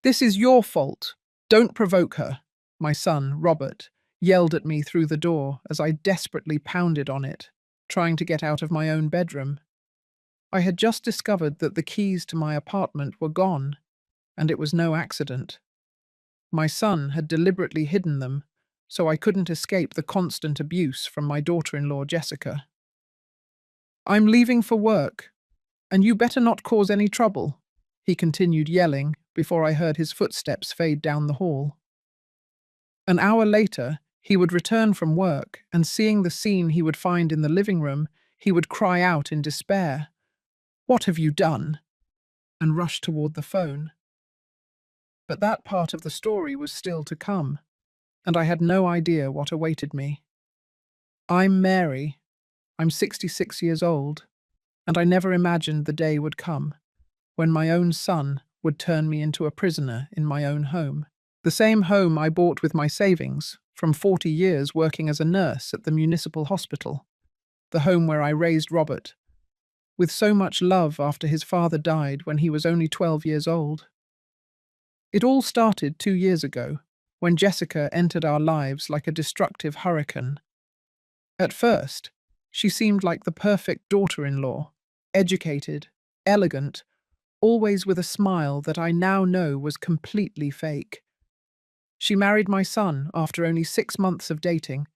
This is your fault. Don't provoke her. My son, Robert, yelled at me through the door as I desperately pounded on it, trying to get out of my own bedroom. I had just discovered that the keys to my apartment were gone, and it was no accident. My son had deliberately hidden them, so I couldn't escape the constant abuse from my daughter-in-law, Jessica. I'm leaving for work, and you better not cause any trouble, he continued yelling before I heard his footsteps fade down the hall. An hour later, he would return from work, and seeing the scene he would find in the living room, he would cry out in despair, "What have you done?" and rush toward the phone. But that part of the story was still to come, and I had no idea what awaited me. I'm Mary. I'm 66 years old, and I never imagined the day would come when my own son would turn me into a prisoner in my own home. The same home I bought with my savings from 40 years working as a nurse at the municipal hospital. The home where I raised Robert, with so much love after his father died when he was only 12 years old. It all started 2 years ago, when Jessica entered our lives like a destructive hurricane. At first, she seemed like the perfect daughter-in-law, educated, elegant, always with a smile that I now know was completely fake. She married my son after only 6 months of dating,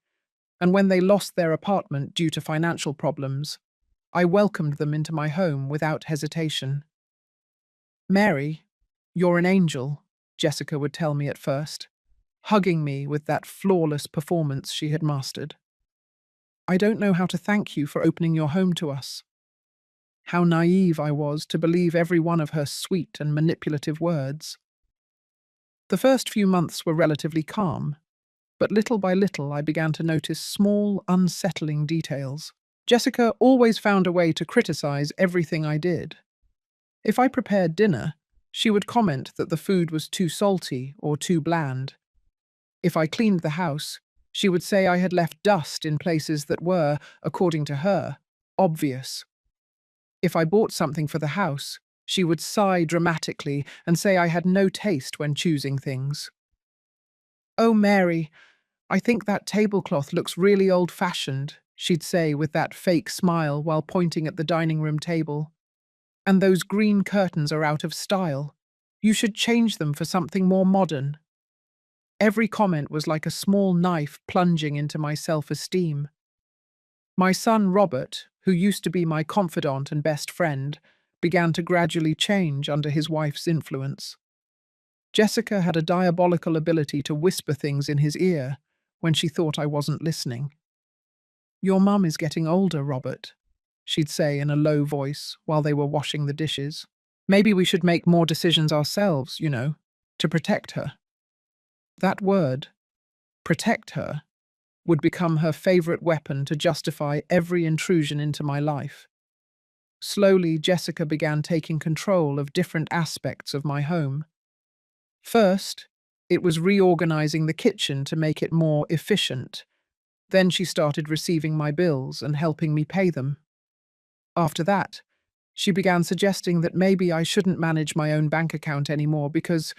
and when they lost their apartment due to financial problems, I welcomed them into my home without hesitation. "Mary, you're an angel," Jessica would tell me at first, hugging me with that flawless performance she had mastered. "I don't know how to thank you for opening your home to us." How naive I was to believe every one of her sweet and manipulative words. The first few months were relatively calm, but little by little I began to notice small, unsettling details. Jessica always found a way to criticize everything I did. If I prepared dinner, she would comment that the food was too salty or too bland. If I cleaned the house, she would say I had left dust in places that were, according to her, obvious. If I bought something for the house, she would sigh dramatically and say I had no taste when choosing things. "Oh, Mary, I think that tablecloth looks really old-fashioned," she'd say with that fake smile while pointing at the dining room table. "And those green curtains are out of style. You should change them for something more modern." Every comment was like a small knife plunging into my self-esteem. My son Robert, who used to be my confidant and best friend, began to gradually change under his wife's influence. Jessica had a diabolical ability to whisper things in his ear when she thought I wasn't listening. "Your mum is getting older, Robert," she'd say in a low voice while they were washing the dishes. "Maybe we should make more decisions ourselves, to protect her." That word, protect her, would become her favorite weapon to justify every intrusion into my life. Slowly, Jessica began taking control of different aspects of my home. First, it was reorganizing the kitchen to make it more efficient. Then she started receiving my bills and helping me pay them. After that, she began suggesting that maybe I shouldn't manage my own bank account anymore because,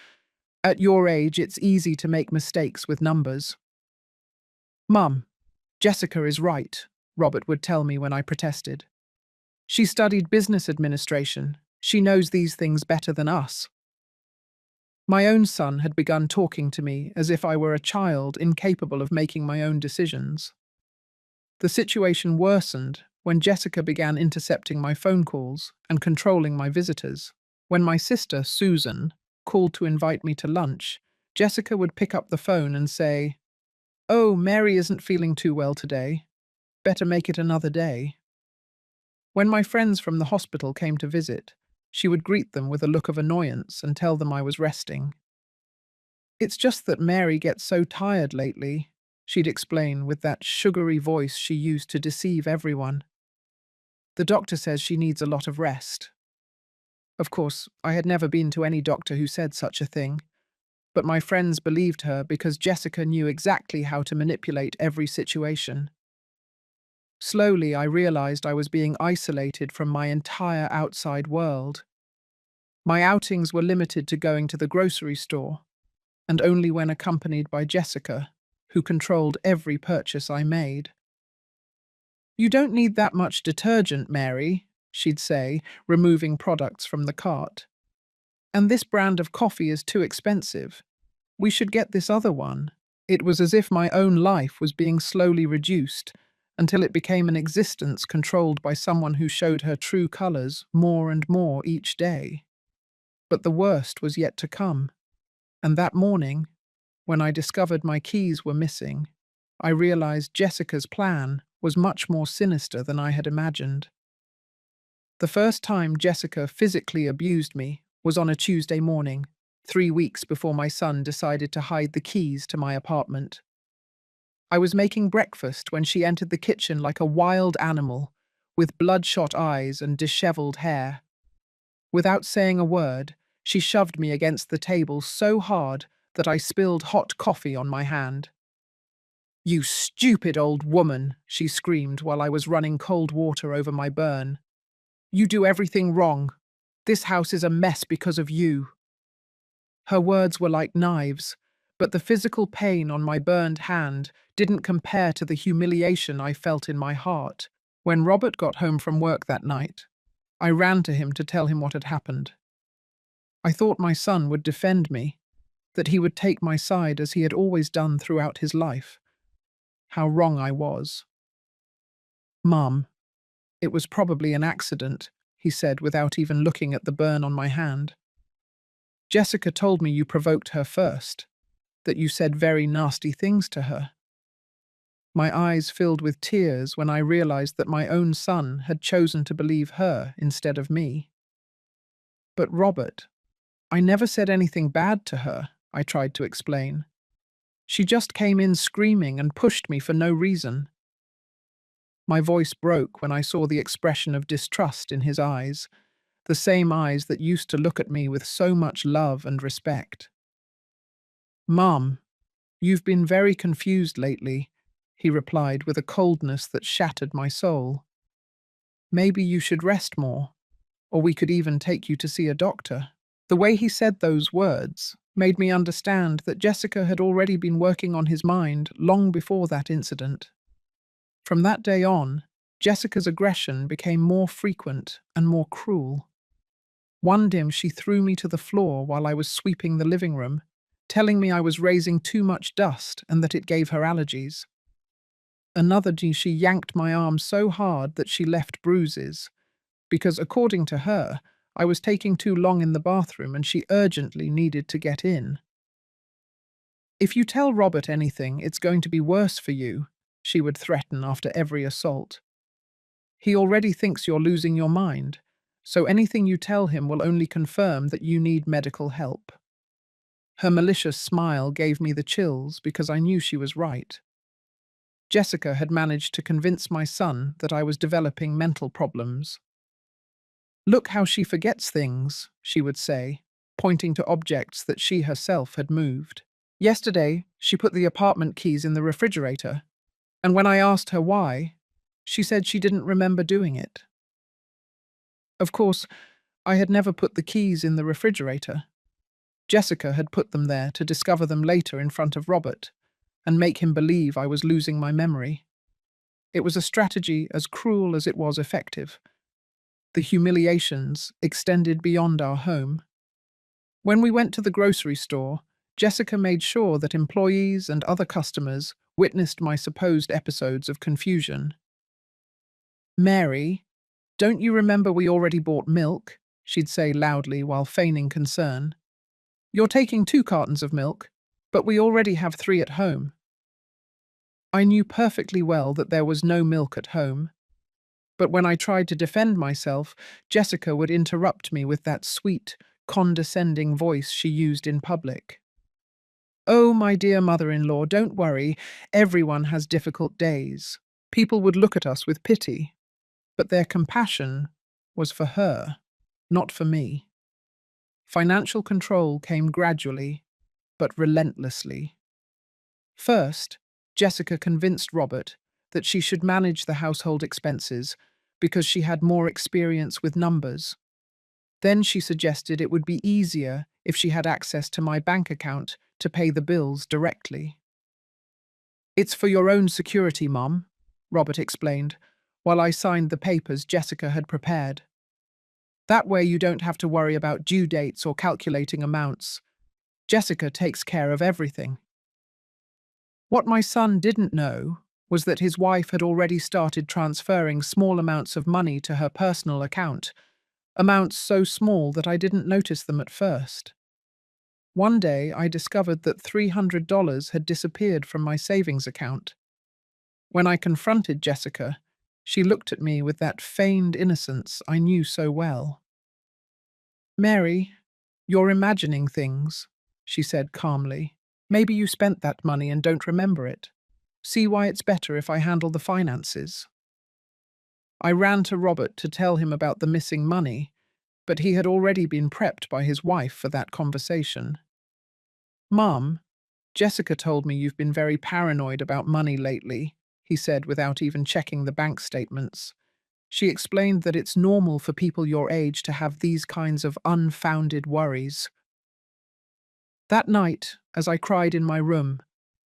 at your age, it's easy to make mistakes with numbers. "Mum, Jessica is right," Robert would tell me when I protested. "She studied business administration. She knows these things better than us." My own son had begun talking to me as if I were a child incapable of making my own decisions. The situation worsened when Jessica began intercepting my phone calls and controlling my visitors. When my sister, Susan, called to invite me to lunch, Jessica would pick up the phone and say, "Oh, Mary isn't feeling too well today. Better make it another day." When my friends from the hospital came to visit, she would greet them with a look of annoyance and tell them I was resting. "It's just that Mary gets so tired lately," she'd explain with that sugary voice she used to deceive everyone. "The doctor says she needs a lot of rest." Of course, I had never been to any doctor who said such a thing, but my friends believed her because Jessica knew exactly how to manipulate every situation. Slowly, I realized I was being isolated from my entire outside world. My outings were limited to going to the grocery store, and only when accompanied by Jessica, who controlled every purchase I made. "You don't need that much detergent, Mary," she'd say, removing products from the cart. "And this brand of coffee is too expensive. We should get this other one." It was as if my own life was being slowly reduced until it became an existence controlled by someone who showed her true colors more and more each day. But the worst was yet to come, and that morning, when I discovered my keys were missing, I realized Jessica's plan was much more sinister than I had imagined. The first time Jessica physically abused me was on a Tuesday morning, 3 weeks before my son decided to hide the keys to my apartment. I was making breakfast when she entered the kitchen like a wild animal, with bloodshot eyes and disheveled hair. Without saying a word, she shoved me against the table so hard that I spilled hot coffee on my hand. "You stupid old woman," she screamed while I was running cold water over my burn. "You do everything wrong. This house is a mess because of you." Her words were like knives, but the physical pain on my burned hand didn't compare to the humiliation I felt in my heart. When Robert got home from work that night, I ran to him to tell him what had happened. I thought my son would defend me, that he would take my side as he had always done throughout his life. How wrong I was. "Mum, it was probably an accident," he said without even looking at the burn on my hand. "Jessica told me you provoked her first, that you said very nasty things to her." My eyes filled with tears when I realized that my own son had chosen to believe her instead of me. "But Robert, I never said anything bad to her," I tried to explain. "She just came in screaming and pushed me for no reason." My voice broke when I saw the expression of distrust in his eyes, the same eyes that used to look at me with so much love and respect. "Mum, you've been very confused lately," he replied with a coldness that shattered my soul. "Maybe you should rest more, or we could even take you to see a doctor." The way he said those words made me understand that Jessica had already been working on his mind long before that incident. From that day on, Jessica's aggression became more frequent and more cruel. One day she threw me to the floor while I was sweeping the living room, telling me I was raising too much dust and that it gave her allergies. Another day she yanked my arm so hard that she left bruises, because according to her, I was taking too long in the bathroom and she urgently needed to get in. "If you tell Robert anything, it's going to be worse for you," she would threaten after every assault. "He already thinks you're losing your mind, so anything you tell him will only confirm that you need medical help." Her malicious smile gave me the chills because I knew she was right. Jessica had managed to convince my son that I was developing mental problems. "Look how she forgets things," she would say, pointing to objects that she herself had moved. "Yesterday, she put the apartment keys in the refrigerator, and when I asked her why, she said she didn't remember doing it." Of course, I had never put the keys in the refrigerator. Jessica had put them there to discover them later in front of Robert and make him believe I was losing my memory. It was a strategy as cruel as it was effective. The humiliations extended beyond our home. When we went to the grocery store, Jessica made sure that employees and other customers witnessed my supposed episodes of confusion. "Mary, don't you remember we already bought milk?" she'd say loudly while feigning concern. "You're taking 2 cartons of milk, but we already have 3 at home." I knew perfectly well that there was no milk at home, but when I tried to defend myself, Jessica would interrupt me with that sweet, condescending voice she used in public. "Oh, my dear mother-in-law, don't worry. Everyone has difficult days." People would look at us with pity, but their compassion was for her, not for me. Financial control came gradually, but relentlessly. First, Jessica convinced Robert that she should manage the household expenses because she had more experience with numbers. Then she suggested it would be easier if she had access to my bank account to pay the bills directly. "It's for your own security, Mum," Robert explained, while I signed the papers Jessica had prepared. "That way you don't have to worry about due dates or calculating amounts. Jessica takes care of everything." What my son didn't know was that his wife had already started transferring small amounts of money to her personal account, amounts so small that I didn't notice them at first. One day, I discovered that $300 had disappeared from my savings account. When I confronted Jessica, she looked at me with that feigned innocence I knew so well. "Mary, you're imagining things," she said calmly. "Maybe you spent that money and don't remember it. See why it's better if I handle the finances." I ran to Robert to tell him about the missing money, but he had already been prepped by his wife for that conversation. "Mum, Jessica told me you've been very paranoid about money lately," he said without even checking the bank statements. She explained that it's normal for people your age to have these kinds of unfounded worries. That night, as I cried in my room,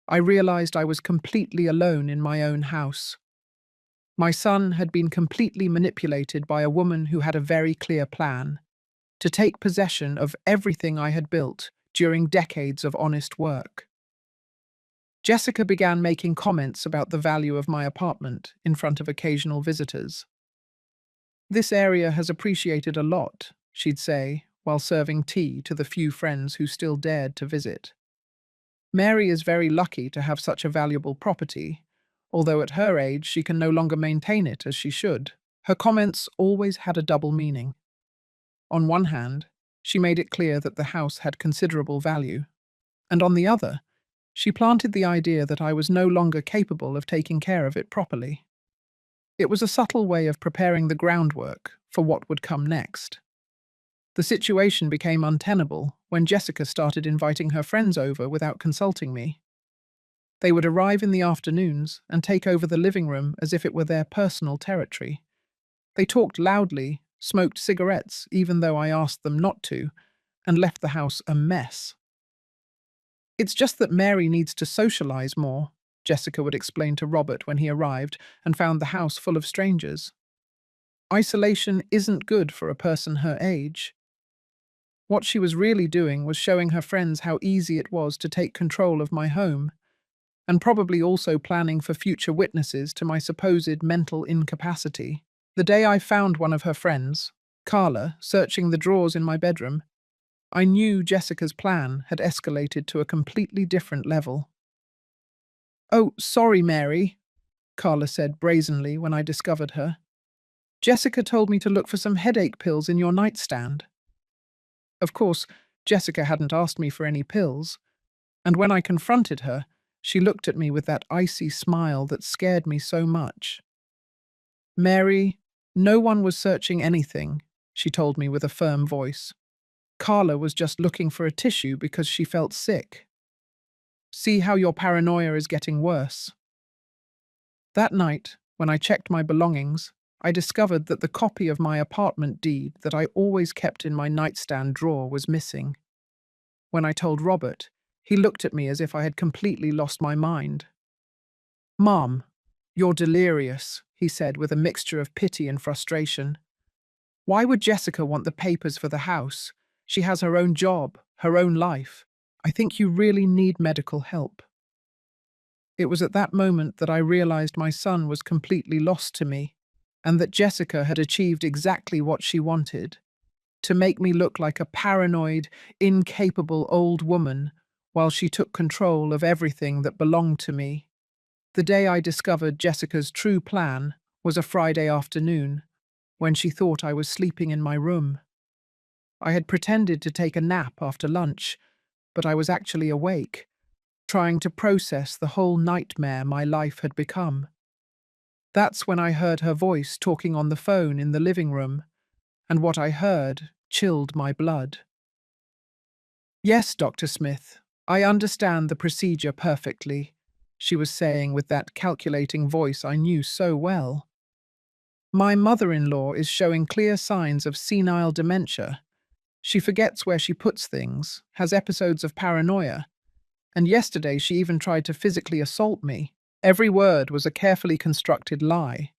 I realized I was completely alone in my own house. My son had been completely manipulated by a woman who had a very clear plan: to take possession of everything I had built during decades of honest work. Jessica began making comments about the value of my apartment in front of occasional visitors. "This area has appreciated a lot," she'd say, while serving tea to the few friends who still dared to visit. "Mary is very lucky to have such a valuable property, although at her age she can no longer maintain it as she should." Her comments always had a double meaning. On one hand, she made it clear that the house had considerable value, and on the other, she planted the idea that I was no longer capable of taking care of it properly. It was a subtle way of preparing the groundwork for what would come next. The situation became untenable when Jessica started inviting her friends over without consulting me. They would arrive in the afternoons and take over the living room as if it were their personal territory. They talked loudly, smoked cigarettes even though I asked them not to, and left the house a mess. "It's just that Mary needs to socialize more," Jessica would explain to Robert when he arrived and found the house full of strangers. "Isolation isn't good for a person her age." What she was really doing was showing her friends how easy it was to take control of my home, and probably also planning for future witnesses to my supposed mental incapacity. The day I found one of her friends, Carla, searching the drawers in my bedroom, I knew Jessica's plan had escalated to a completely different level. "Oh, sorry, Mary," Carla said brazenly when I discovered her. "Jessica told me to look for some headache pills in your nightstand." Of course, Jessica hadn't asked me for any pills, and when I confronted her, she looked at me with that icy smile that scared me so much. "Mary, no one was searching anything," she told me with a firm voice. "Carla was just looking for a tissue because she felt sick. See how your paranoia is getting worse." That night, when I checked my belongings, I discovered that the copy of my apartment deed that I always kept in my nightstand drawer was missing. When I told Robert, he looked at me as if I had completely lost my mind. "Mom, you're delirious," he said with a mixture of pity and frustration. "Why would Jessica want the papers for the house? She has her own job, her own life. I think you really need medical help." It was at that moment that I realized my son was completely lost to me, and that Jessica had achieved exactly what she wanted: to make me look like a paranoid, incapable old woman while she took control of everything that belonged to me. The day I discovered Jessica's true plan was a Friday afternoon, when she thought I was sleeping in my room. I had pretended to take a nap after lunch, but I was actually awake, trying to process the whole nightmare my life had become. That's when I heard her voice talking on the phone in the living room, and what I heard chilled my blood. "Yes, Dr. Smith, I understand the procedure perfectly," she was saying with that calculating voice I knew so well. My mother-in-law is showing clear signs of senile dementia. She forgets where she puts things, has episodes of paranoia, and yesterday she even tried to physically assault me. Every word was a carefully constructed lie,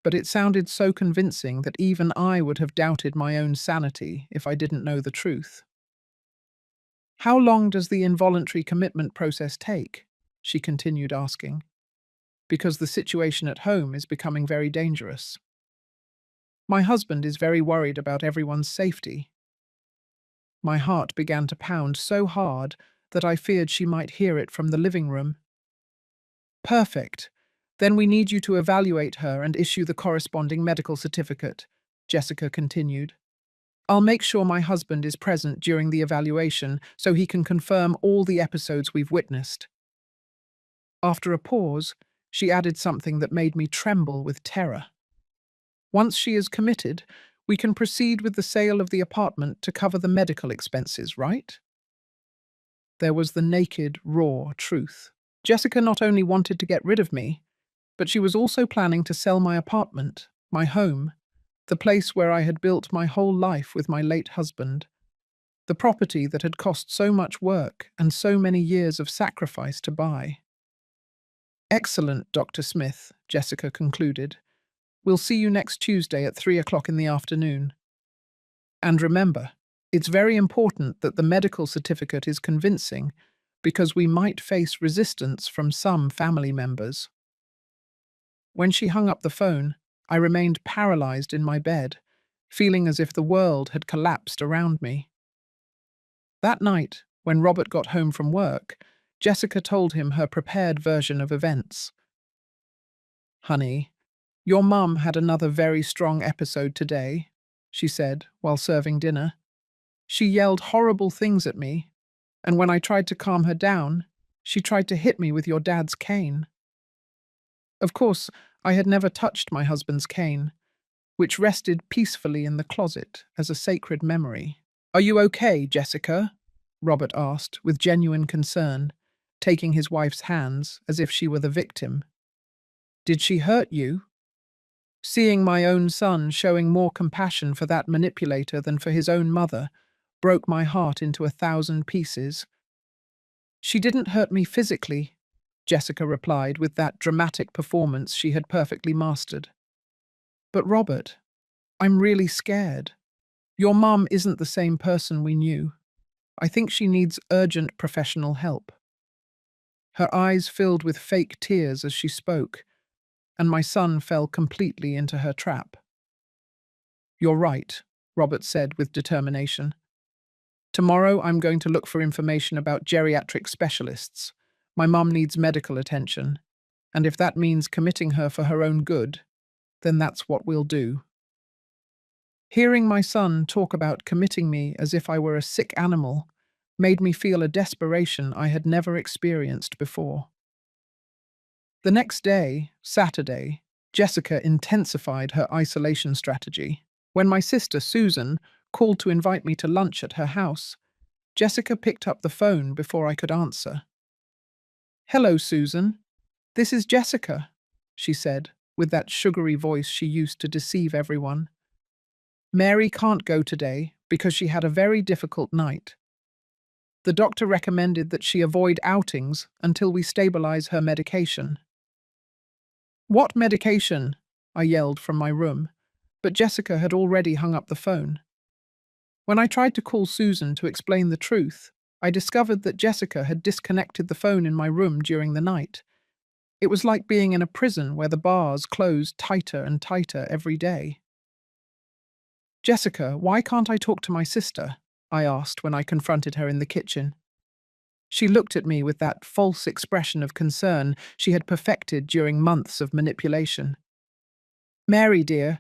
but it sounded so convincing that even I would have doubted my own sanity if I didn't know the truth. How long does the involuntary commitment process take? She continued asking, because the situation at home is becoming very dangerous. My husband is very worried about everyone's safety. My heart began to pound so hard that I feared she might hear it from the living room. Perfect. Then we need you to evaluate her and issue the corresponding medical certificate, Jessica continued. I'll make sure my husband is present during the evaluation so he can confirm all the episodes we've witnessed. After a pause, she added something that made me tremble with terror. Once she is committed, we can proceed with the sale of the apartment to cover the medical expenses, right? There was the naked, raw truth. Jessica not only wanted to get rid of me, but she was also planning to sell my apartment, my home, the place where I had built my whole life with my late husband, the property that had cost so much work and so many years of sacrifice to buy. Excellent, Dr. Smith, Jessica concluded. We'll see you next Tuesday at 3 o'clock in the afternoon. And remember, it's very important that the medical certificate is convincing because we might face resistance from some family members. When she hung up the phone, I remained paralyzed in my bed, feeling as if the world had collapsed around me. That night, when Robert got home from work, Jessica told him her prepared version of events. Honey, your mum had another very strong episode today, she said while serving dinner. She yelled horrible things at me, and when I tried to calm her down, she tried to hit me with your dad's cane. Of course, I had never touched my husband's cane, which rested peacefully in the closet as a sacred memory. Are you okay, Jessica? Robert asked with genuine concern, taking his wife's hands as if she were the victim. Did she hurt you? Seeing my own son showing more compassion for that manipulator than for his own mother broke my heart into 1,000 pieces. She didn't hurt me physically, Jessica replied with that dramatic performance she had perfectly mastered. But Robert, I'm really scared. Your mum isn't the same person we knew. I think she needs urgent professional help. Her eyes filled with fake tears as she spoke, and my son fell completely into her trap. You're right, Robert said with determination. Tomorrow I'm going to look for information about geriatric specialists. My mum needs medical attention, and if that means committing her for her own good, then that's what we'll do. Hearing my son talk about committing me as if I were a sick animal made me feel a desperation I had never experienced before. The next day, Saturday, Jessica intensified her isolation strategy. When my sister, Susan, called to invite me to lunch at her house, Jessica picked up the phone before I could answer. Hello, Susan. This is Jessica, she said, with that sugary voice she used to deceive everyone. Mary can't go today because she had a very difficult night. The doctor recommended that she avoid outings until we stabilize her medication. What medication? I yelled from my room, but Jessica had already hung up the phone. When I tried to call Susan to explain the truth, I discovered that Jessica had disconnected the phone in my room during the night. It was like being in a prison where the bars closed tighter and tighter every day. Jessica, why can't I talk to my sister? I asked when I confronted her in the kitchen. She looked at me with that false expression of concern she had perfected during months of manipulation. Mary, dear,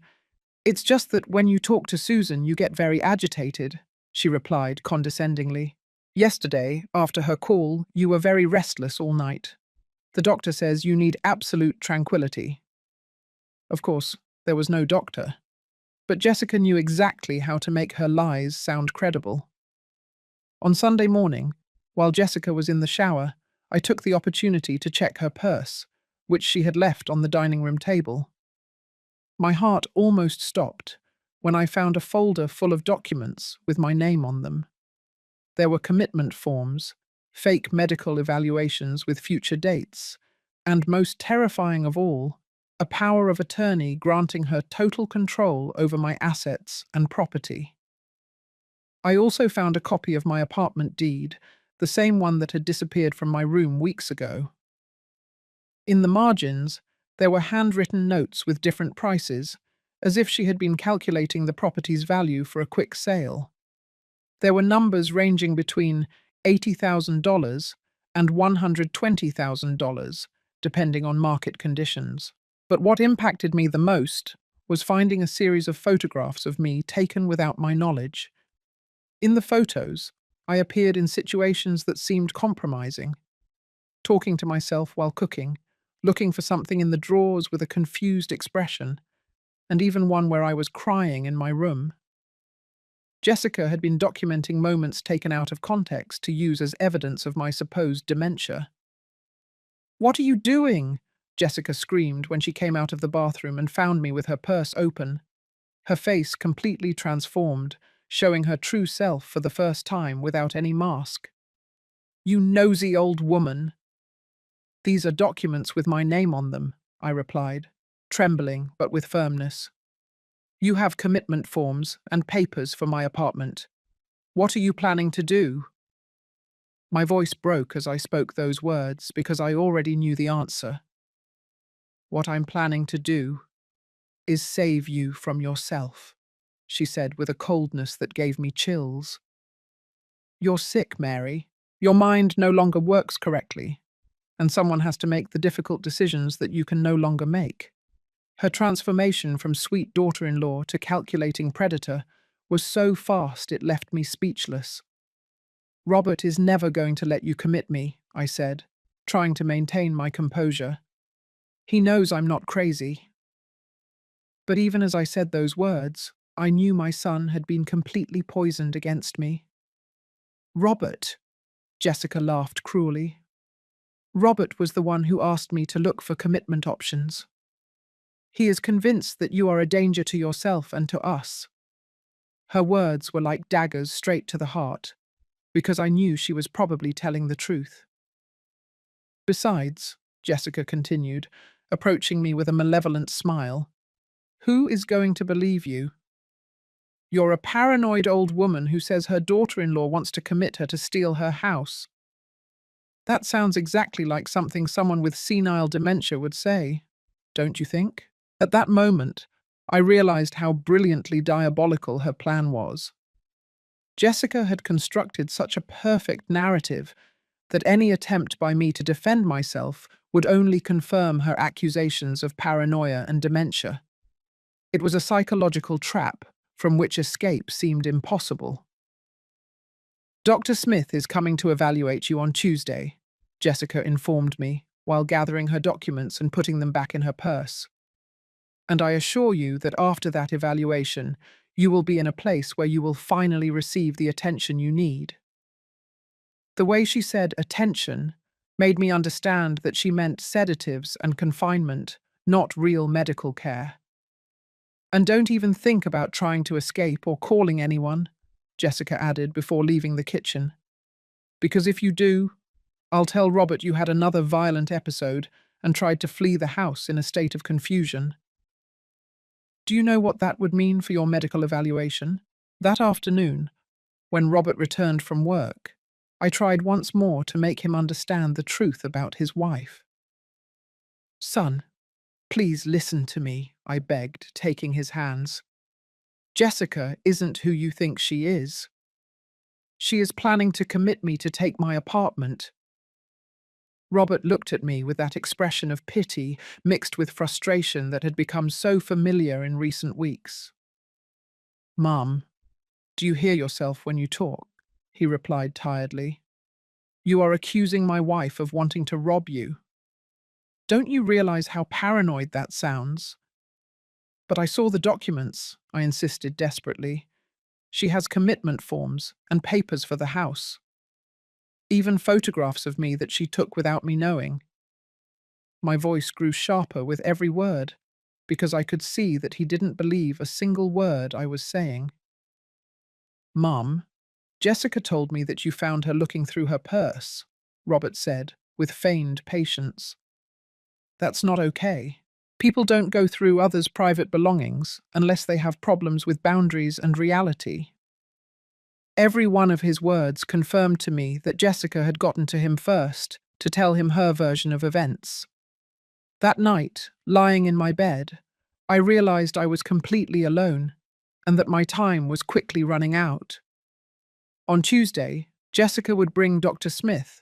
it's just that when you talk to Susan, you get very agitated, she replied condescendingly. Yesterday, after her call, you were very restless all night. The doctor says you need absolute tranquility. Of course, there was no doctor, but Jessica knew exactly how to make her lies sound credible. On Sunday morning, while Jessica was in the shower, I took the opportunity to check her purse, which she had left on the dining room table. My heart almost stopped when I found a folder full of documents with my name on them. There were commitment forms, fake medical evaluations with future dates, and most terrifying of all, a power of attorney granting her total control over my assets and property. I also found a copy of my apartment deed, the same one that had disappeared from my room weeks ago. In the margins, there were handwritten notes with different prices, as if she had been calculating the property's value for a quick sale. There were numbers ranging between $80,000 and $120,000, depending on market conditions. But what impacted me the most was finding a series of photographs of me taken without my knowledge. In the photos, I appeared in situations that seemed compromising, talking to myself while cooking, looking for something in the drawers with a confused expression, and even one where I was crying in my room. Jessica had been documenting moments taken out of context to use as evidence of my supposed dementia. "What are you doing?" Jessica screamed when she came out of the bathroom and found me with her purse open, her face completely transformed, showing her true self for the first time without any mask. "You nosy old woman!" "These are documents with my name on them," I replied, trembling but with firmness. "You have commitment forms and papers for my apartment. What are you planning to do?" My voice broke as I spoke those words because I already knew the answer. "What I'm planning to do is save you from yourself," she said with a coldness that gave me chills. "You're sick, Mary. Your mind no longer works correctly, and someone has to make the difficult decisions that you can no longer make." Her transformation from sweet daughter-in-law to calculating predator was so fast it left me speechless. "Robert is never going to let you commit me," I said, trying to maintain my composure. "He knows I'm not crazy." But even as I said those words, I knew my son had been completely poisoned against me. "Robert," Jessica laughed cruelly. "Robert was the one who asked me to look for commitment options. He is convinced that you are a danger to yourself and to us." Her words were like daggers straight to the heart, because I knew she was probably telling the truth. "Besides," Jessica continued, approaching me with a malevolent smile, "who is going to believe you? You're a paranoid old woman who says her daughter-in-law wants to commit her to steal her house. That sounds exactly like something someone with senile dementia would say, don't you think?" At that moment, I realized how brilliantly diabolical her plan was. Jessica had constructed such a perfect narrative that any attempt by me to defend myself would only confirm her accusations of paranoia and dementia. It was a psychological trap from which escape seemed impossible. "Dr. Smith is coming to evaluate you on Tuesday," Jessica informed me while gathering her documents and putting them back in her purse. "And I assure you that after that evaluation, you will be in a place where you will finally receive the attention you need." The way she said attention made me understand that she meant sedatives and confinement, not real medical care. "And don't even think about trying to escape or calling anyone," Jessica added before leaving the kitchen. "Because if you do, I'll tell Robert you had another violent episode and tried to flee the house in a state of confusion. Do you know what that would mean for your medical evaluation?" That afternoon, when Robert returned from work, I tried once more to make him understand the truth about his wife. "Son, please listen to me," I begged, taking his hands. "Jessica isn't who you think she is. She is planning to commit me to take my apartment." Robert looked at me with that expression of pity mixed with frustration that had become so familiar in recent weeks. "Mum, do you hear yourself when you talk?" he replied tiredly. "You are accusing my wife of wanting to rob you. Don't you realize how paranoid that sounds?" "But I saw the documents," I insisted desperately. "She has commitment forms and papers for the house. Even photographs of me that she took without me knowing." My voice grew sharper with every word. because I could see that he didn't believe a single word I was saying. "Mum, Jessica told me that you found her looking through her purse," Robert said, with feigned patience. "That's not okay. People don't go through others' private belongings unless they have problems with boundaries and reality." Every one of his words confirmed to me that Jessica had gotten to him first to tell him her version of events. That night, lying in my bed, I realized I was completely alone and that my time was quickly running out. On Tuesday, Jessica would bring Dr. Smith,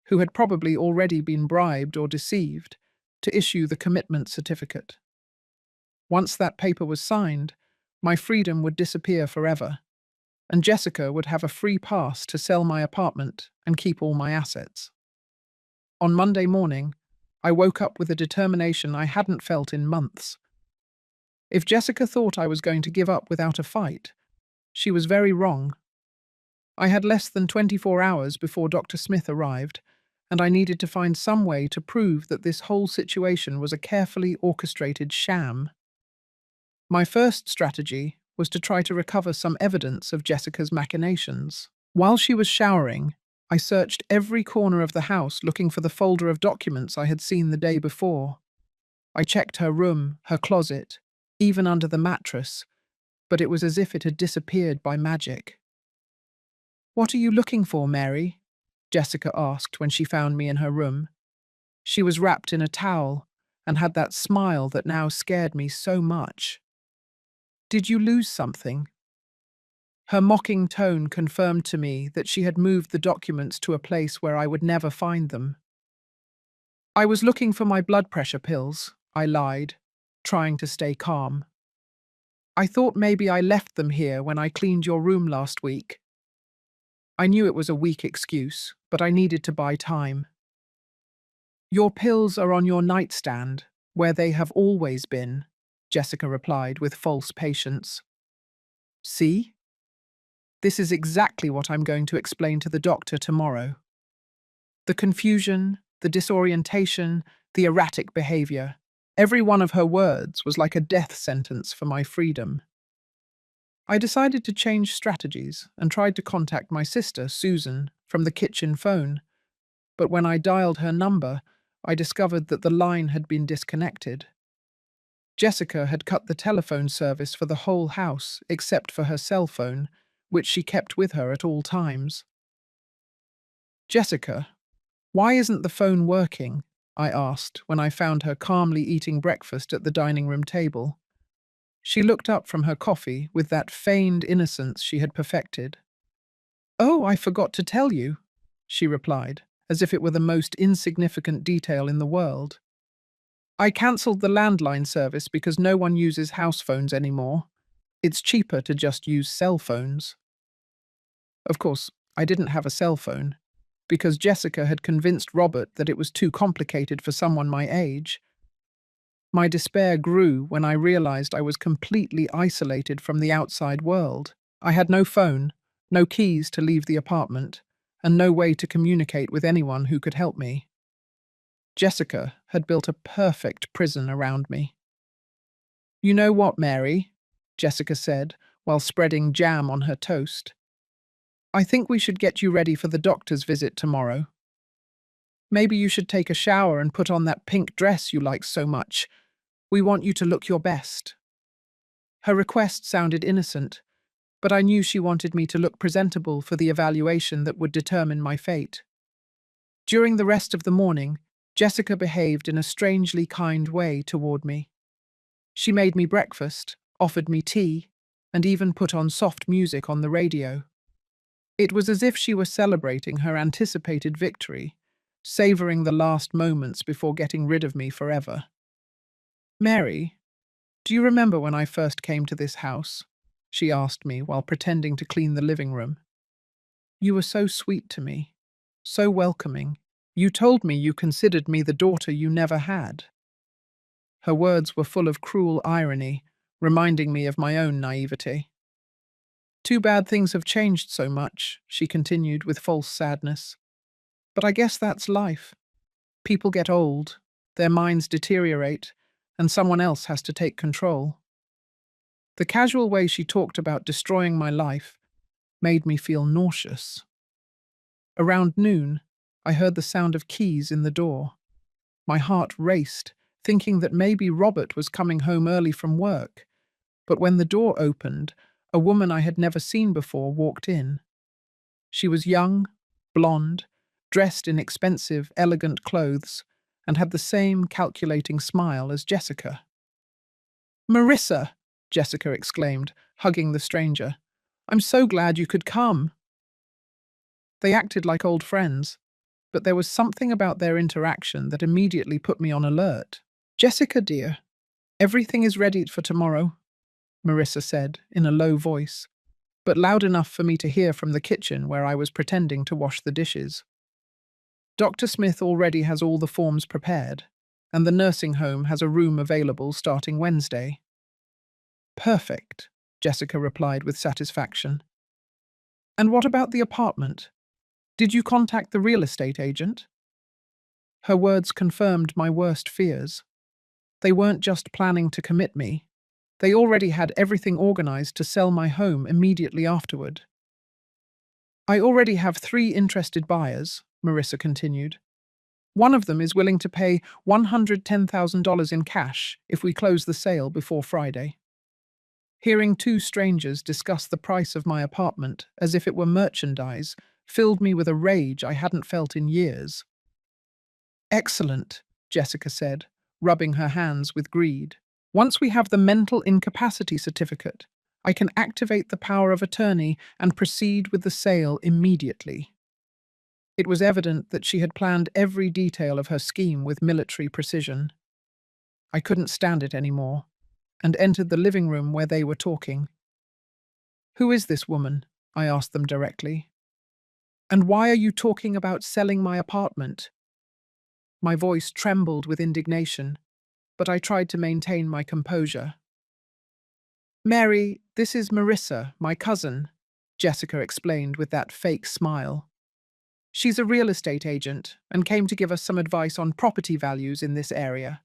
who had probably already been bribed or deceived, to issue the commitment certificate. Once that paper was signed, my freedom would disappear forever, and Jessica would have a free pass to sell my apartment and keep all my assets. On Monday morning, I woke up with a determination I hadn't felt in months. If Jessica thought I was going to give up without a fight, she was very wrong. I had less than 24 hours before Dr. Smith arrived, and I needed to find some way to prove that this whole situation was a carefully orchestrated sham. My first strategy was to try to recover some evidence of Jessica's machinations. While she was showering, I searched every corner of the house looking for the folder of documents I had seen the day before. I checked her room, her closet, even under the mattress, but it was as if it had disappeared by magic. "What are you looking for, Mary?" Jessica asked when she found me in her room. She was wrapped in a towel and had that smile that now scared me so much. "Did you lose something?" Her mocking tone confirmed to me that she had moved the documents to a place where I would never find them. "I was looking for my blood pressure pills," I lied, trying to stay calm. "I thought maybe I left them here when I cleaned your room last week." I knew it was a weak excuse, but I needed to buy time. "Your pills are on your nightstand, where they have always been," Jessica replied with false patience. "See? This is exactly what I'm going to explain to the doctor tomorrow. The confusion, the disorientation, the erratic behavior. Every one of her words was like a death sentence for my freedom. I decided to change strategies and tried to contact my sister, Susan, from the kitchen phone, but when I dialed her number, I discovered that the line had been disconnected. Jessica had cut the telephone service for the whole house except for her cell phone, which she kept with her at all times. "Jessica, why isn't the phone working?" I asked when I found her calmly eating breakfast at the dining room table. She looked up from her coffee with that feigned innocence she had perfected. "Oh, I forgot to tell you," she replied, as if it were the most insignificant detail in the world. "I cancelled the landline service because no one uses house phones anymore. It's cheaper to just use cell phones." Of course, I didn't have a cell phone, because Jessica had convinced Robert that it was too complicated for someone my age. My despair grew when I realized I was completely isolated from the outside world. I had no phone, no keys to leave the apartment, and no way to communicate with anyone who could help me. Jessica had built a perfect prison around me. "You know what, Mary?" Jessica said, while spreading jam on her toast. "I think we should get you ready for the doctor's visit tomorrow. Maybe you should take a shower and put on that pink dress you like so much. We want you to look your best." Her request sounded innocent, but I knew she wanted me to look presentable for the evaluation that would determine my fate. During the rest of the morning, Jessica behaved in a strangely kind way toward me. She made me breakfast, offered me tea, and even put on soft music on the radio. It was as if she were celebrating her anticipated victory, savoring the last moments before getting rid of me forever. "Mary, do you remember when I first came to this house?" she asked me while pretending to clean the living room. "You were so sweet to me, so welcoming. You told me you considered me the daughter you never had." Her words were full of cruel irony, reminding me of my own naivety. "Too bad things have changed so much," she continued with false sadness. "But I guess that's life. People get old, their minds deteriorate, and someone else has to take control. The casual way she talked about destroying my life made me feel nauseous. Around noon, I heard the sound of keys in the door. My heart raced, thinking that maybe Robert was coming home early from work. But when the door opened, a woman I had never seen before walked in. She was young, blonde, dressed in expensive, elegant clothes, and had the same calculating smile as Jessica. "Marissa!" Jessica exclaimed, hugging the stranger. "I'm so glad you could come." They acted like old friends, but there was something about their interaction that immediately put me on alert. "Jessica, dear, everything is ready for tomorrow," Marissa said in a low voice, but loud enough for me to hear from the kitchen where I was pretending to wash the dishes. "Dr. Smith already has all the forms prepared, and the nursing home has a room available starting Wednesday." "Perfect," Jessica replied with satisfaction. "And what about the apartment? Did you contact the real estate agent?" Her words confirmed my worst fears. They weren't just planning to commit me. They already had everything organized to sell my home immediately afterward. "I already have 3 interested buyers," Marissa continued. "One of them is willing to pay $110,000 in cash if we close the sale before Friday." Hearing 2 strangers discuss the price of my apartment as if it were merchandise filled me with a rage I hadn't felt in years. "Excellent," Jessica said, rubbing her hands with greed. "Once we have the mental incapacity certificate, I can activate the power of attorney and proceed with the sale immediately." It was evident that she had planned every detail of her scheme with military precision. I couldn't stand it anymore, and entered the living room where they were talking. "Who is this woman?" I asked them directly. "And why are you talking about selling my apartment?" My voice trembled with indignation, but I tried to maintain my composure. "Mary, this is Marissa, my cousin," Jessica explained with that fake smile. "She's a real estate agent and came to give us some advice on property values in this area."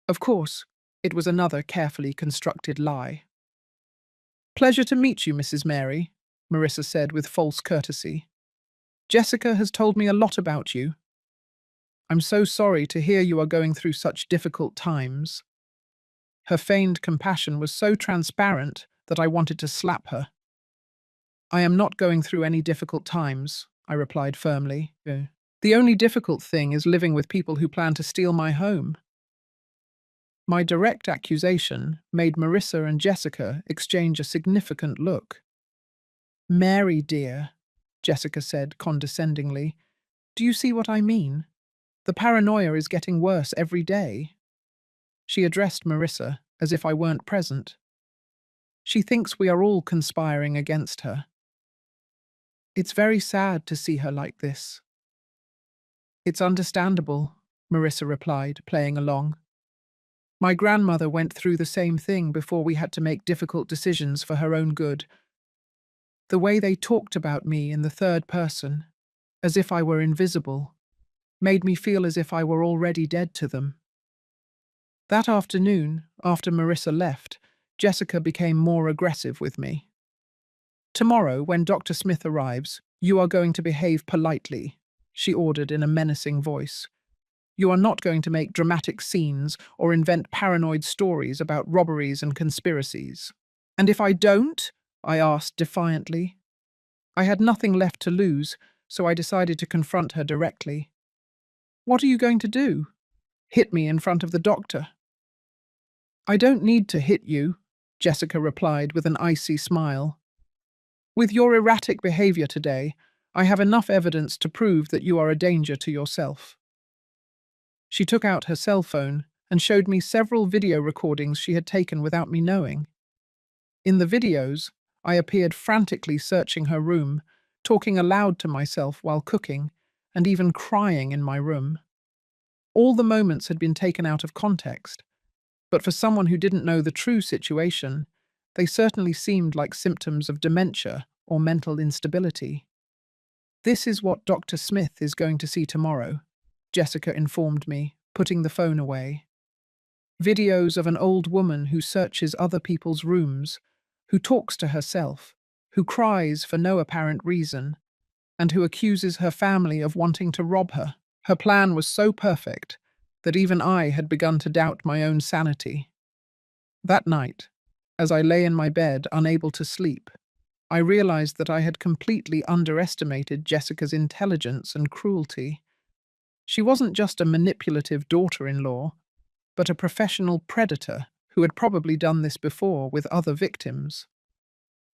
Of course, it was another carefully constructed lie. "Pleasure to meet you, Mrs. Mary," Marissa said with false courtesy. "Jessica has told me a lot about you. I'm so sorry to hear you are going through such difficult times." Her feigned compassion was so transparent that I wanted to slap her. "I am not going through any difficult times," I replied firmly. "The only difficult thing is living with people who plan to steal my home." My direct accusation made Marissa and Jessica exchange a significant look. "Mary, dear," Jessica said condescendingly, "do you see what I mean? The paranoia is getting worse every day." She addressed Marissa as if I weren't present. "She thinks we are all conspiring against her. It's very sad to see her like this." "It's understandable," Marissa replied, playing along. "My grandmother went through the same thing before we had to make difficult decisions for her own good." The way they talked about me in the third person, as if I were invisible, made me feel as if I were already dead to them. That afternoon, after Marissa left, Jessica became more aggressive with me. "Tomorrow, when Dr. Smith arrives, you are going to behave politely," she ordered in a menacing voice. "You are not going to make dramatic scenes or invent paranoid stories about robberies and conspiracies." "And if I don't?" I asked defiantly. I had nothing left to lose, so I decided to confront her directly. "What are you going to do? Hit me in front of the doctor?" "I don't need to hit you," Jessica replied with an icy smile. "With your erratic behavior today, I have enough evidence to prove that you are a danger to yourself." She took out her cell phone and showed me several video recordings she had taken without me knowing. In the videos, I appeared frantically searching her room, talking aloud to myself while cooking, and even crying in my room. All the moments had been taken out of context, but for someone who didn't know the true situation, they certainly seemed like symptoms of dementia or mental instability. "This is what Dr. Smith is going to see tomorrow," Jessica informed me, putting the phone away. Videos of an old woman who searches other people's rooms, who talks to herself, who cries for no apparent reason, and who accuses her family of wanting to rob her. Her plan was so perfect that even I had begun to doubt my own sanity. That night, as I lay in my bed, unable to sleep, I realized that I had completely underestimated Jessica's intelligence and cruelty. She wasn't just a manipulative daughter-in-law, but a professional predator who had probably done this before with other victims.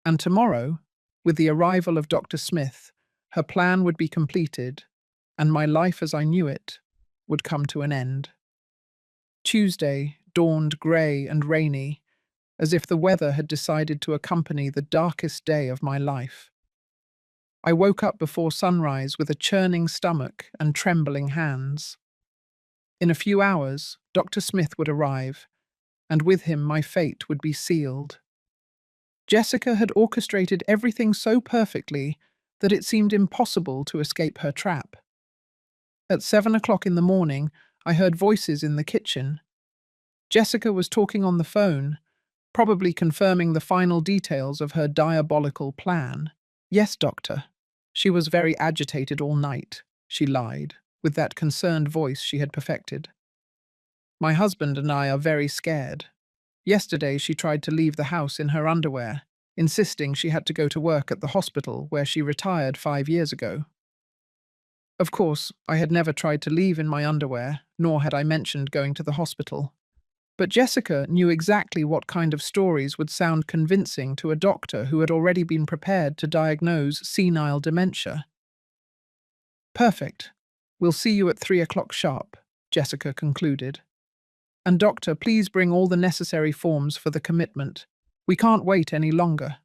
And tomorrow, with the arrival of Dr. Smith, her plan would be completed, and my life as I knew it would come to an end. Tuesday dawned grey and rainy, as if the weather had decided to accompany the darkest day of my life. I woke up before sunrise with a churning stomach and trembling hands. In a few hours, Dr. Smith would arrive, and with him my fate would be sealed. Jessica had orchestrated everything so perfectly that it seemed impossible to escape her trap. At 7 o'clock in the morning, I heard voices in the kitchen. Jessica was talking on the phone, probably confirming the final details of her diabolical plan. Yes, doctor. She was very agitated all night, she lied, with that concerned voice she had perfected. My husband and I are very scared. Yesterday she tried to leave the house in her underwear, insisting she had to go to work at the hospital where she retired 5 years ago. Of course, I had never tried to leave in my underwear, nor had I mentioned going to the hospital. But Jessica knew exactly what kind of stories would sound convincing to a doctor who had already been prepared to diagnose senile dementia. Perfect. We'll see you at 3 o'clock sharp, Jessica concluded. And doctor, please bring all the necessary forms for the commitment. We can't wait any longer.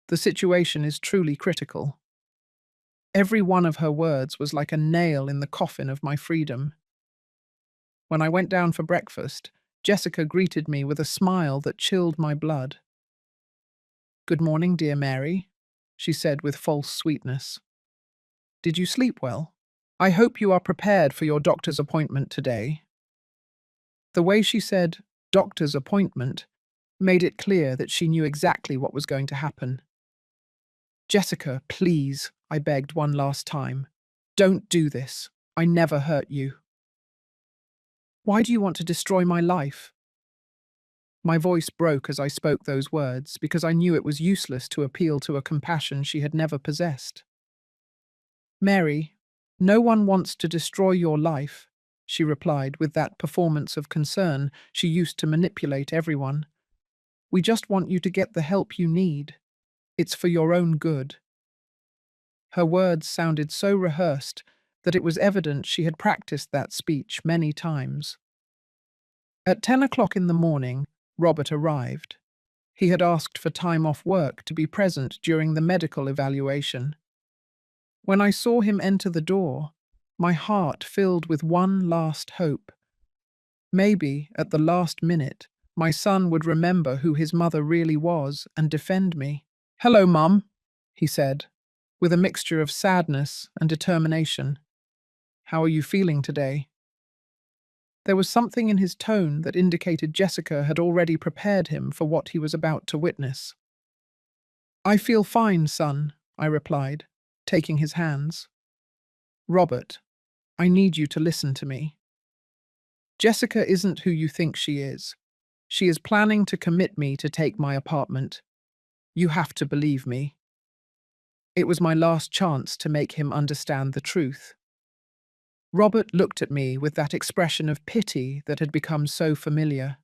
The situation is truly critical. Every one of her words was like a nail in the coffin of my freedom. When I went down for breakfast, Jessica greeted me with a smile that chilled my blood. "Good morning, dear Mary," she said with false sweetness. "Did you sleep well? I hope you are prepared for your doctor's appointment today." The way she said, "doctor's appointment," made it clear that she knew exactly what was going to happen. "Jessica, please," I begged one last time. "Don't do this. I never hurt you." "Why do you want to destroy my life?" My voice broke as I spoke those words because I knew it was useless to appeal to a compassion she had never possessed. "Mary, no one wants to destroy your life," she replied with that performance of concern she used to manipulate everyone. "We just want you to get the help you need. It's for your own good." Her words sounded so rehearsed that it was evident she had practiced that speech many times. At 10 o'clock in the morning, Robert arrived. He had asked for time off work to be present during the medical evaluation. When I saw him enter the door, my heart filled with one last hope. Maybe, at the last minute, my son would remember who his mother really was and defend me. "Hello, Mum," he said, with a mixture of sadness and determination. "How are you feeling today?" There was something in his tone that indicated Jessica had already prepared him for what he was about to witness. "I feel fine, son," I replied, taking his hands. "Robert, I need you to listen to me. Jessica isn't who you think she is. She is planning to commit me to take my apartment. You have to believe me." It was my last chance to make him understand the truth. Robert looked at me with that expression of pity that had become so familiar.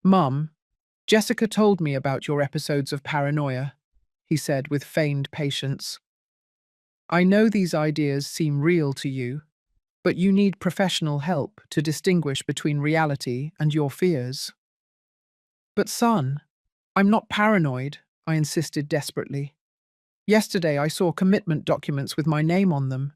"Mum, Jessica told me about your episodes of paranoia," he said with feigned patience. "I know these ideas seem real to you, but you need professional help to distinguish between reality and your fears." "But son, I'm not paranoid," I insisted desperately. "Yesterday I saw commitment documents with my name on them.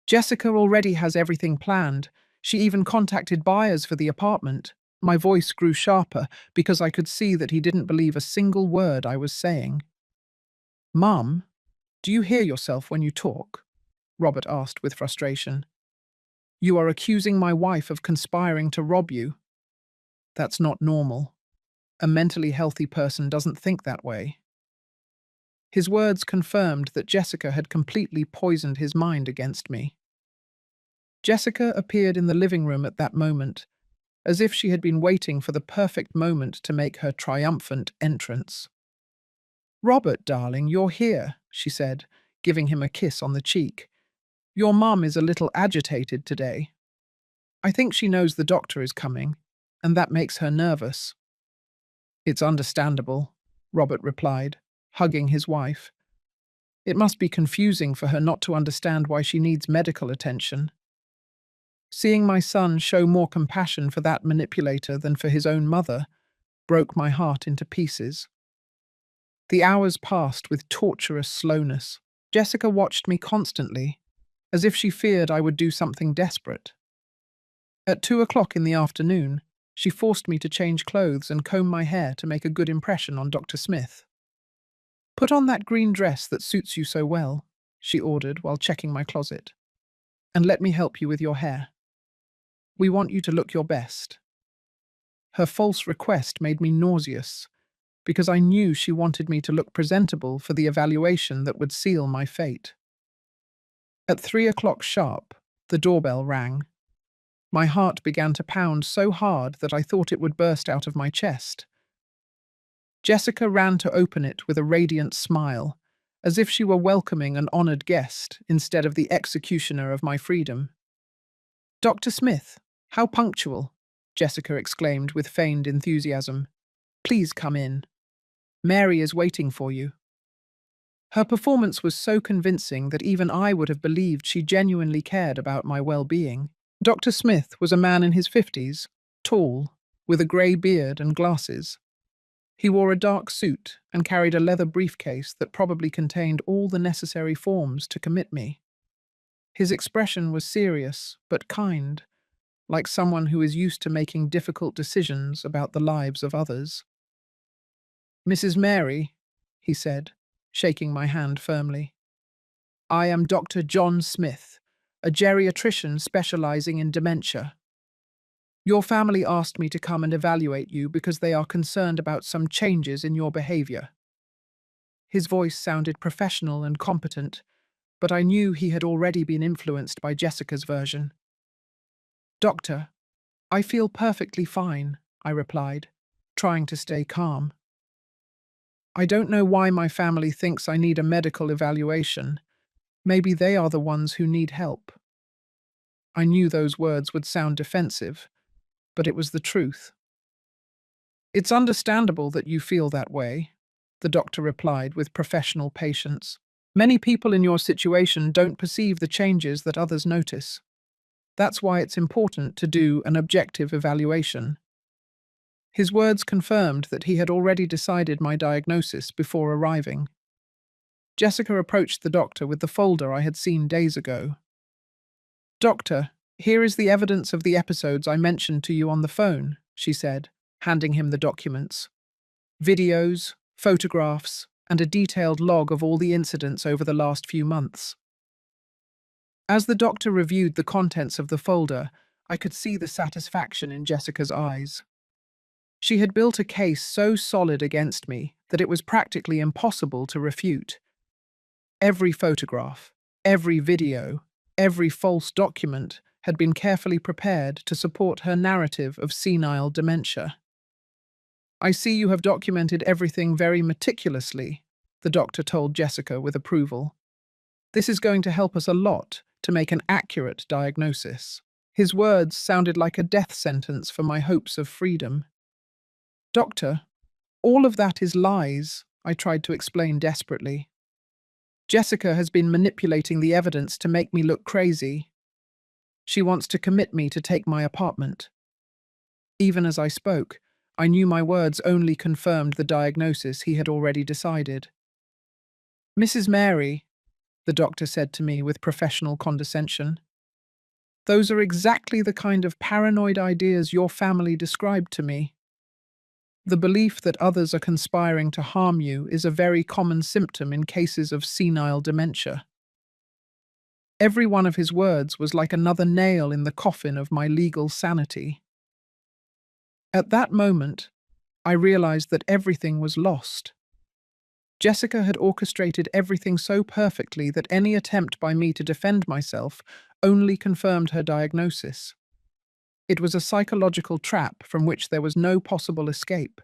Jessica already has everything planned. She even contacted buyers for the apartment." My voice grew sharper because I could see that he didn't believe a single word I was saying. "Mum, do you hear yourself when you talk?" Robert asked with frustration. You are accusing my wife of conspiring to rob you. That's not normal. A mentally healthy person doesn't think that way. His words confirmed that Jessica had completely poisoned his mind against me. Jessica appeared in the living room at that moment, as if she had been waiting for the perfect moment to make her triumphant entrance. "Robert, darling, you're here," she said, giving him a kiss on the cheek. "Your mum is a little agitated today. I think she knows the doctor is coming, and that makes her nervous." "It's understandable," Robert replied, hugging his wife. "It must be confusing for her not to understand why she needs medical attention." Seeing my son show more compassion for that manipulator than for his own mother broke my heart into pieces. The hours passed with torturous slowness. Jessica watched me constantly, as if she feared I would do something desperate. At 2 o'clock in the afternoon, she forced me to change clothes and comb my hair to make a good impression on Dr. Smith. "Put on that green dress that suits you so well," she ordered while checking my closet. "And let me help you with your hair. We want you to look your best." Her false request made me nauseous, because I knew she wanted me to look presentable for the evaluation that would seal my fate. At 3 o'clock sharp, the doorbell rang. My heart began to pound so hard that I thought it would burst out of my chest. Jessica ran to open it with a radiant smile, as if she were welcoming an honored guest instead of the executioner of my freedom. "Dr. Smith, how punctual," Jessica exclaimed with feigned enthusiasm. "Please come in. Mary is waiting for you." Her performance was so convincing that even I would have believed she genuinely cared about my well-being. Dr. Smith was a man in his 50s, tall, with a grey beard and glasses. He wore a dark suit and carried a leather briefcase that probably contained all the necessary forms to commit me. His expression was serious but kind, like someone who is used to making difficult decisions about the lives of others. "Mrs. Mary," he said, shaking my hand firmly. "I am Dr. John Smith, a geriatrician specializing in dementia. Your family asked me to come and evaluate you because they are concerned about some changes in your behavior." His voice sounded professional and competent, but I knew he had already been influenced by Jessica's version. "Doctor, I feel perfectly fine," I replied, trying to stay calm. "I don't know why my family thinks I need a medical evaluation. Maybe they are the ones who need help." I knew those words would sound defensive, but it was the truth. "It's understandable that you feel that way," the doctor replied with professional patience. "Many people in your situation don't perceive the changes that others notice. That's why it's important to do an objective evaluation." His words confirmed that he had already decided my diagnosis before arriving. Jessica approached the doctor with the folder I had seen days ago. "Doctor, here is the evidence of the episodes I mentioned to you on the phone," she said, handing him the documents. "Videos, photographs, and a detailed log of all the incidents over the last few months." As the doctor reviewed the contents of the folder, I could see the satisfaction in Jessica's eyes. She had built a case so solid against me that it was practically impossible to refute. Every photograph, every video, every false document had been carefully prepared to support her narrative of senile dementia. "I see you have documented everything very meticulously," the doctor told Jessica with approval. "This is going to help us a lot to make an accurate diagnosis." His words sounded like a death sentence for my hopes of freedom. "Doctor, all of that is lies," I tried to explain desperately. "Jessica has been manipulating the evidence to make me look crazy. She wants to commit me to take my apartment." Even as I spoke, I knew my words only confirmed the diagnosis he had already decided. "Mrs. Mary," the doctor said to me with professional condescension, "those are exactly the kind of paranoid ideas your family described to me. The belief that others are conspiring to harm you is a very common symptom in cases of senile dementia." Every one of his words was like another nail in the coffin of my legal sanity. At that moment, I realized that everything was lost. Jessica had orchestrated everything so perfectly that any attempt by me to defend myself only confirmed her diagnosis. It was a psychological trap from which there was no possible escape,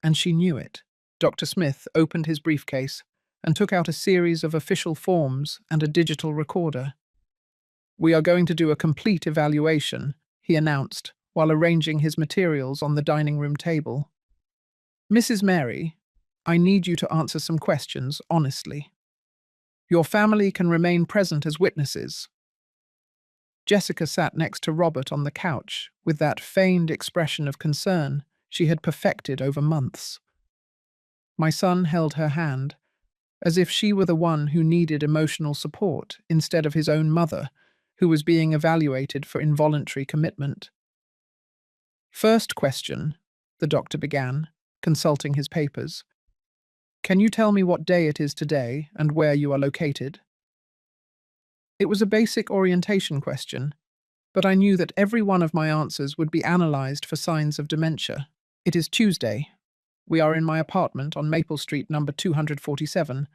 and she knew it. Dr. Smith opened his briefcase and took out a series of official forms and a digital recorder. "We are going to do a complete evaluation," he announced, while arranging his materials on the dining room table. "Mrs. Mary, I need you to answer some questions honestly. Your family can remain present as witnesses." Jessica sat next to Robert on the couch with that feigned expression of concern she had perfected over months. My son held her hand, as if she were the one who needed emotional support instead of his own mother, who was being evaluated for involuntary commitment. "First question," the doctor began, consulting his papers. "Can you tell me what day it is today and where you are located?" It was a basic orientation question, but I knew that every one of my answers would be analyzed for signs of dementia. "It is Tuesday. We are in my apartment on Maple Street, number 247,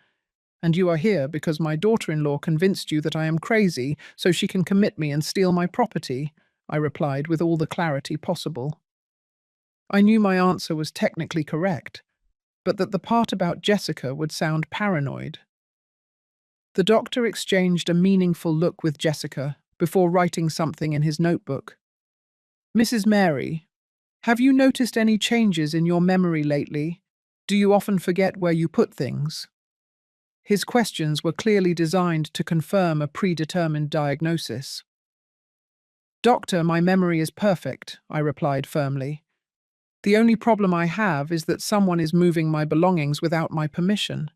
and you are here because my daughter-in-law convinced you that I am crazy so she can commit me and steal my property," I replied with all the clarity possible. I knew my answer was technically correct, but that the part about Jessica would sound paranoid. The doctor exchanged a meaningful look with Jessica before writing something in his notebook. "Mrs. Mary, have you noticed any changes in your memory lately? Do you often forget where you put things?" His questions were clearly designed to confirm a predetermined diagnosis. "Doctor, my memory is perfect," I replied firmly. "The only problem I have is that someone is moving my belongings without my permission.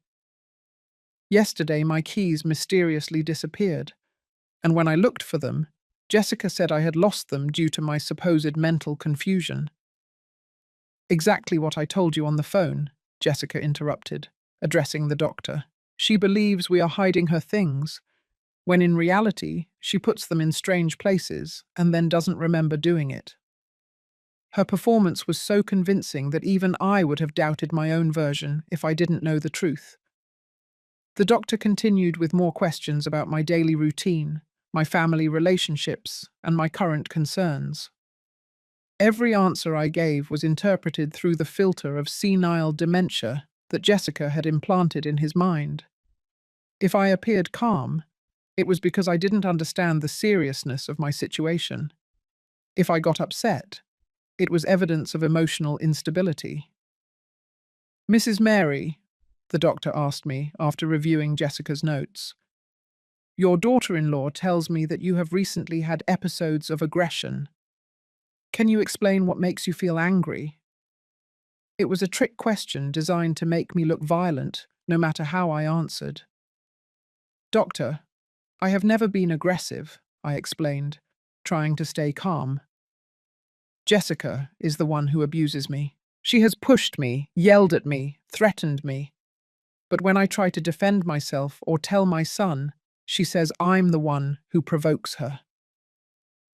Yesterday, my keys mysteriously disappeared, and when I looked for them, Jessica said I had lost them due to my supposed mental confusion." "Exactly what I told you on the phone," Jessica interrupted, addressing the doctor. "She believes we are hiding her things, when in reality, she puts them in strange places and then doesn't remember doing it. Her performance was so convincing that even I would have doubted my own version if I didn't know the truth." The doctor continued with more questions about my daily routine, my family relationships, and my current concerns. Every answer I gave was interpreted through the filter of senile dementia that Jessica had implanted in his mind. If I appeared calm, it was because I didn't understand the seriousness of my situation. If I got upset, it was evidence of emotional instability. "Mrs. Mary," the doctor asked me after reviewing Jessica's notes, "your daughter-in-law tells me that you have recently had episodes of aggression. Can you explain what makes you feel angry?" It was a trick question designed to make me look violent, no matter how I answered. "Doctor, I have never been aggressive," I explained, trying to stay calm. "Jessica is the one who abuses me. She has pushed me, yelled at me, threatened me. But when I try to defend myself or tell my son, she says I'm the one who provokes her."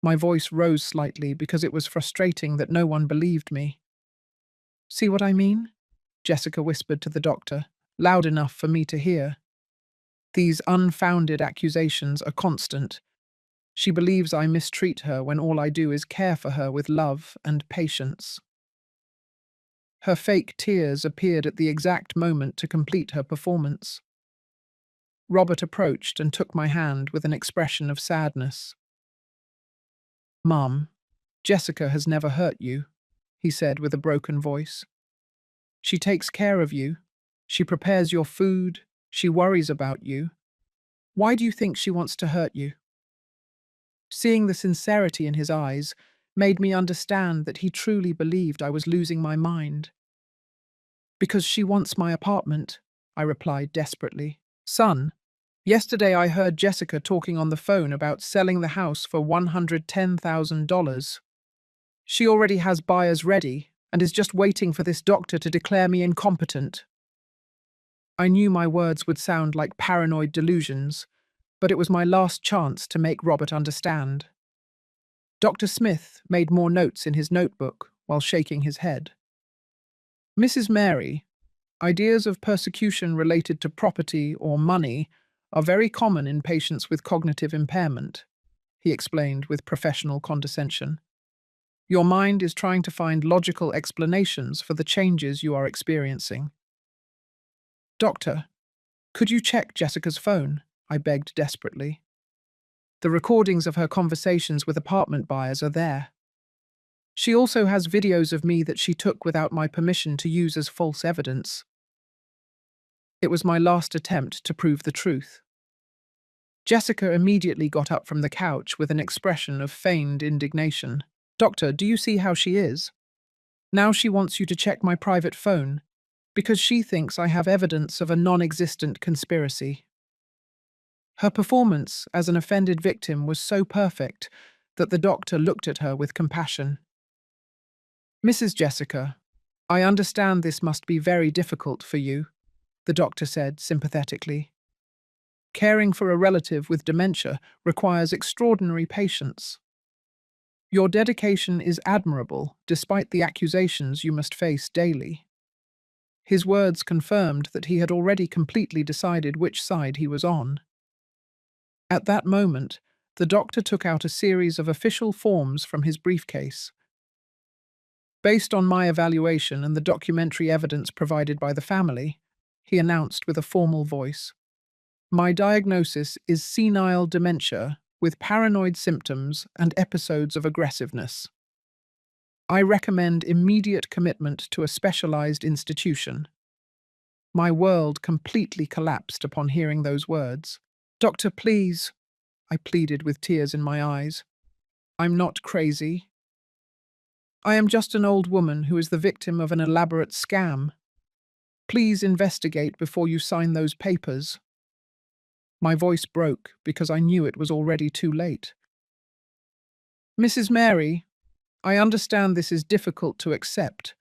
My voice rose slightly because it was frustrating that no one believed me. "See what I mean?" Jessica whispered to the doctor, loud enough for me to hear. "These unfounded accusations are constant. She believes I mistreat her when all I do is care for her with love and patience." Her fake tears appeared at the exact moment to complete her performance. Robert approached and took my hand with an expression of sadness. "Mum, Jessica has never hurt you," he said with a broken voice. "She takes care of you. She prepares your food. She worries about you. Why do you think she wants to hurt you?" Seeing the sincerity in his eyes made me understand that he truly believed I was losing my mind. "Because she wants my apartment," I replied desperately. "Son, yesterday I heard Jessica talking on the phone about selling the house for $110,000. She already has buyers ready and is just waiting for this doctor to declare me incompetent." I knew my words would sound like paranoid delusions, but it was my last chance to make Robert understand. Dr. Smith made more notes in his notebook while shaking his head. Mrs. Mary, ideas of persecution related to property or money are very common in patients with cognitive impairment, he explained with professional condescension. Your mind is trying to find logical explanations for the changes you are experiencing. Doctor, could you check Jessica's phone? I begged desperately. The recordings of her conversations with apartment buyers are there. She also has videos of me that she took without my permission to use as false evidence. It was my last attempt to prove the truth. Jessica immediately got up from the couch with an expression of feigned indignation. Doctor, do you see how she is? Now she wants you to check my private phone, because she thinks I have evidence of a non-existent conspiracy. Her performance as an offended victim was so perfect that the doctor looked at her with compassion. Mrs. Jessica, I understand this must be very difficult for you, the doctor said sympathetically. Caring for a relative with dementia requires extraordinary patience. Your dedication is admirable, despite the accusations you must face daily. His words confirmed that he had already completely decided which side he was on. At that moment, the doctor took out a series of official forms from his briefcase. Based on my evaluation and the documentary evidence provided by the family, he announced with a formal voice, my diagnosis is senile dementia with paranoid symptoms and episodes of aggressiveness. I recommend immediate commitment to a specialized institution. My world completely collapsed upon hearing those words. Doctor, please, I pleaded with tears in my eyes. I'm not crazy. I am just an old woman who is the victim of an elaborate scam. Please investigate before you sign those papers. My voice broke because I knew it was already too late. Mrs. Mary, I understand this is difficult to accept,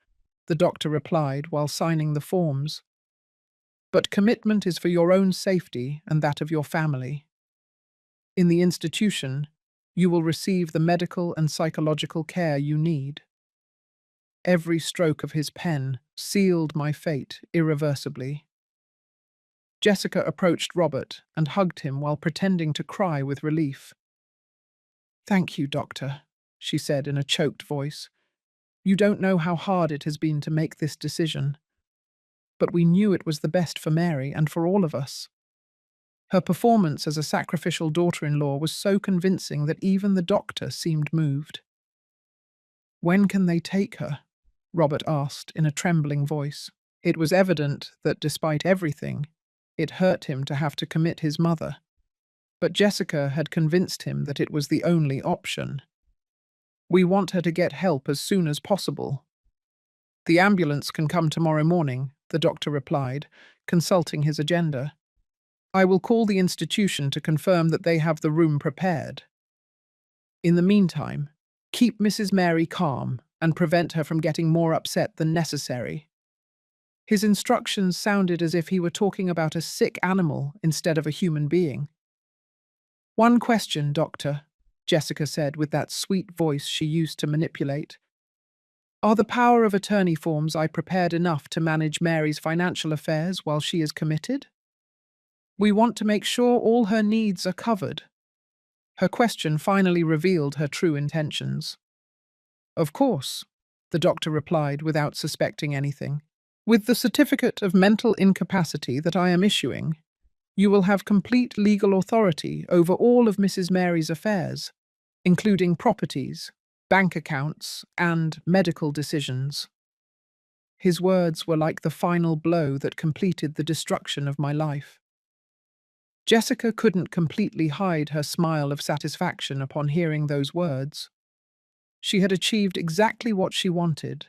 the doctor replied while signing the forms. But commitment is for your own safety and that of your family. In the institution, you will receive the medical and psychological care you need. Every stroke of his pen sealed my fate irreversibly. Jessica approached Robert and hugged him while pretending to cry with relief. Thank you, Doctor, she said in a choked voice. You don't know how hard it has been to make this decision. But we knew it was the best for Mary and for all of us. Her performance as a sacrificial daughter-in-law was so convincing that even the doctor seemed moved. When can they take her? Robert asked in a trembling voice. It was evident that despite everything, it hurt him to have to commit his mother. But Jessica had convinced him that it was the only option. We want her to get help as soon as possible. The ambulance can come tomorrow morning, the doctor replied, consulting his agenda. I will call the institution to confirm that they have the room prepared. In the meantime, keep Mrs. Mary calm and prevent her from getting more upset than necessary. His instructions sounded as if he were talking about a sick animal instead of a human being. One question, Doctor, Jessica said with that sweet voice she used to manipulate. Are the power of attorney forms I prepared enough to manage Mary's financial affairs while she is committed? We want to make sure all her needs are covered. Her question finally revealed her true intentions. Of course, the doctor replied without suspecting anything. With the certificate of mental incapacity that I am issuing, you will have complete legal authority over all of Mrs. Mary's affairs, including properties, bank accounts, and medical decisions. His words were like the final blow that completed the destruction of my life. Jessica couldn't completely hide her smile of satisfaction upon hearing those words. She had achieved exactly what she wanted,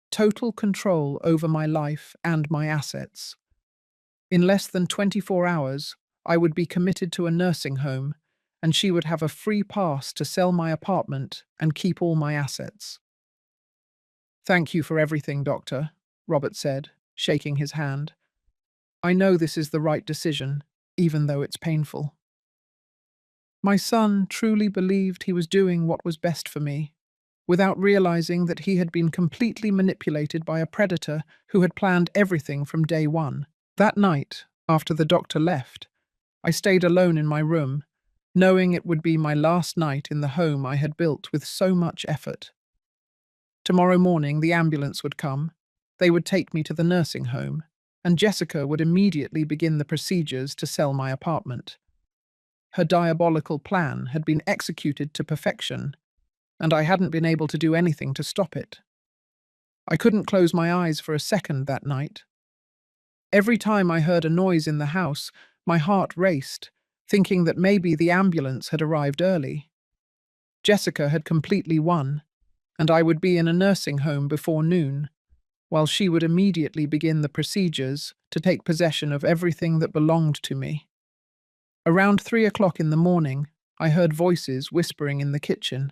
total control over my life and my assets. In less than 24 hours, I would be committed to a nursing home, and she would have a free pass to sell my apartment and keep all my assets. Thank you for everything, Doctor, Robert said, shaking his hand. I know this is the right decision, even though it's painful. My son truly believed he was doing what was best for me, without realizing that he had been completely manipulated by a predator who had planned everything from day one. That night, after the doctor left, I stayed alone in my room, knowing it would be my last night in the home I had built with so much effort. Tomorrow morning, the ambulance would come. They would take me to the nursing home, and Jessica would immediately begin the procedures to sell my apartment. Her diabolical plan had been executed to perfection, and I hadn't been able to do anything to stop it. I couldn't close my eyes for a second that night. Every time I heard a noise in the house, my heart raced, thinking that maybe the ambulance had arrived early. Jessica had completely won, and I would be in a nursing home before noon, while she would immediately begin the procedures to take possession of everything that belonged to me. Around 3 o'clock in the morning, I heard voices whispering in the kitchen.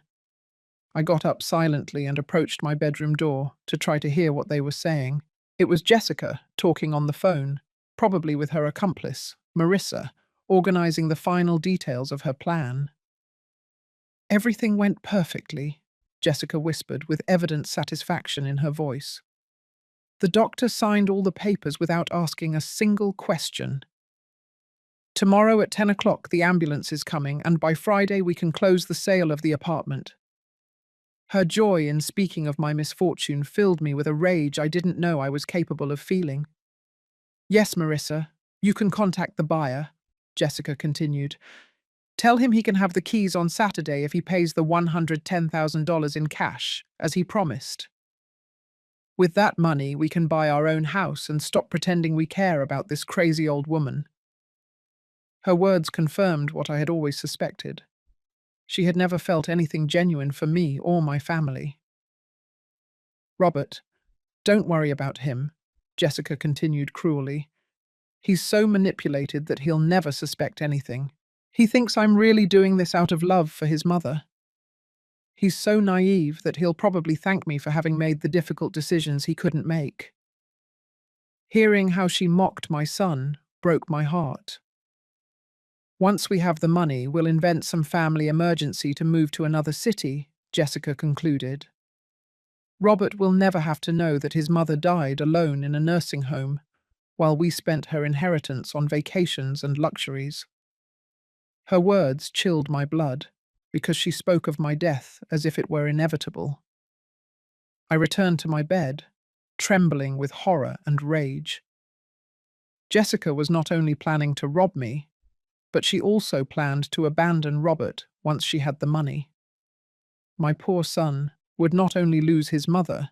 I got up silently and approached my bedroom door to try to hear what they were saying. It was Jessica talking on the phone, probably with her accomplice, Marissa, organizing the final details of her plan. Everything went perfectly, Jessica whispered with evident satisfaction in her voice. The doctor signed all the papers without asking a single question. Tomorrow at 10 o'clock the ambulance is coming, and by Friday we can close the sale of the apartment. Her joy in speaking of my misfortune filled me with a rage I didn't know I was capable of feeling. Yes, Marissa, you can contact the buyer, Jessica continued. Tell him he can have the keys on Saturday if he pays the $110,000 in cash, as he promised. With that money, we can buy our own house and stop pretending we care about this crazy old woman. Her words confirmed what I had always suspected. She had never felt anything genuine for me or my family. Robert, don't worry about him, Jessica continued cruelly. He's so manipulated that he'll never suspect anything. He thinks I'm really doing this out of love for his mother. He's so naive that he'll probably thank me for having made the difficult decisions he couldn't make. Hearing how she mocked my son broke my heart. Once we have the money, we'll invent some family emergency to move to another city, Jessica concluded. Robert will never have to know that his mother died alone in a nursing home, while we spent her inheritance on vacations and luxuries. Her words chilled my blood, because she spoke of my death as if it were inevitable. I returned to my bed, trembling with horror and rage. Jessica was not only planning to rob me, but she also planned to abandon Robert once she had the money. My poor son would not only lose his mother,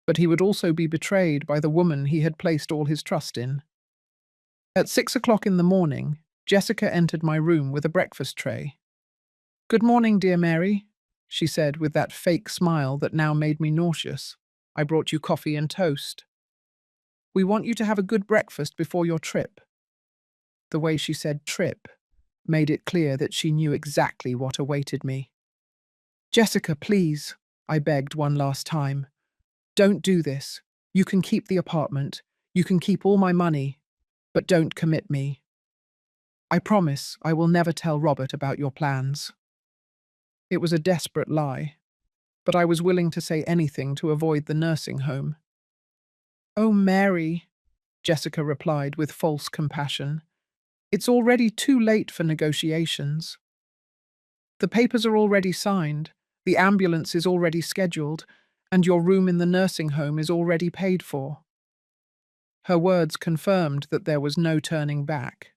but he would also be betrayed by the woman he had placed all his trust in. At 6 o'clock in the morning, Jessica entered my room with a breakfast tray. "Good morning, dear Mary," she said with that fake smile that now made me nauseous. "I brought you coffee and toast. We want you to have a good breakfast before your trip." The way she said trip made it clear that she knew exactly what awaited me. "Jessica, please," I begged one last time. "Don't do this. You can keep the apartment. You can keep all my money. But don't commit me. I promise I will never tell Robert about your plans." It was a desperate lie, but I was willing to say anything to avoid the nursing home. "Oh, Mary," Jessica replied with false compassion. "It's already too late for negotiations. The papers are already signed, the ambulance is already scheduled, and your room in the nursing home is already paid for." Her words confirmed that there was no turning back.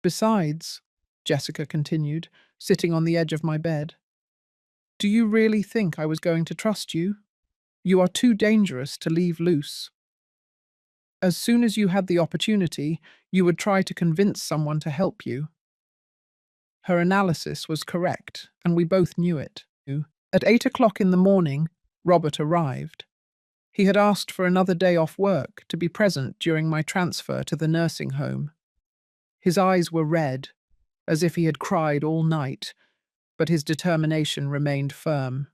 "Besides," Jessica continued, sitting on the edge of my bed, "do you really think I was going to trust you? You are too dangerous to leave loose. As soon as you had the opportunity, you would try to convince someone to help you." Her analysis was correct, and we both knew it. At 8 o'clock in the morning, Robert arrived. He had asked for another day off work to be present during my transfer to the nursing home. His eyes were red, as if he had cried all night, but his determination remained firm.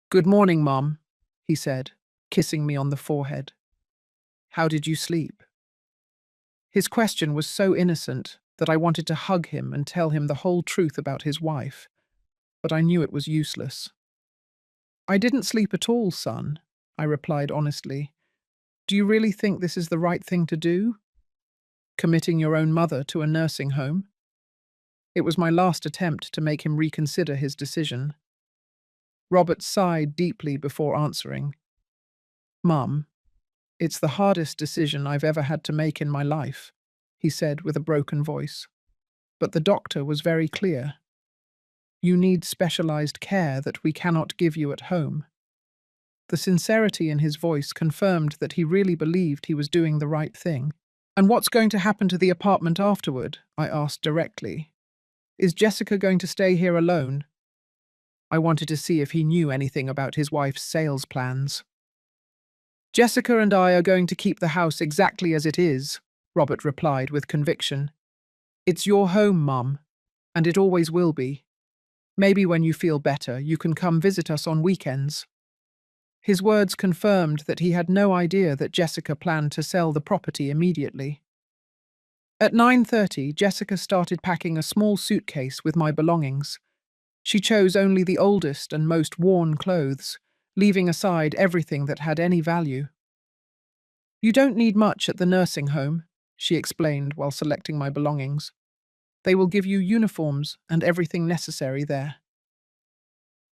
"Good morning, Mom," he said, kissing me on the forehead. "How did you sleep?" His question was so innocent that I wanted to hug him and tell him the whole truth about his wife, but I knew it was useless. "I didn't sleep at all, son," I replied honestly. "Do you really think this is the right thing to do? Committing your own mother to a nursing home?" It was my last attempt to make him reconsider his decision. Robert sighed deeply before answering. "Mum, it's the hardest decision I've ever had to make in my life," he said with a broken voice. "But the doctor was very clear. You need specialized care that we cannot give you at home." The sincerity in his voice confirmed that he really believed he was doing the right thing. "And what's going to happen to the apartment afterward?" I asked directly. "Is Jessica going to stay here alone?" I wanted to see if he knew anything about his wife's sales plans. "Jessica and I are going to keep the house exactly as it is," Robert replied with conviction. "It's your home, Mum, and it always will be. Maybe when you feel better, you can come visit us on weekends." His words confirmed that he had no idea that Jessica planned to sell the property immediately. At 9:30, Jessica started packing a small suitcase with my belongings. She chose only the oldest and most worn clothes, leaving aside everything that had any value. "You don't need much at the nursing home," she explained while selecting my belongings. "They will give you uniforms and everything necessary there."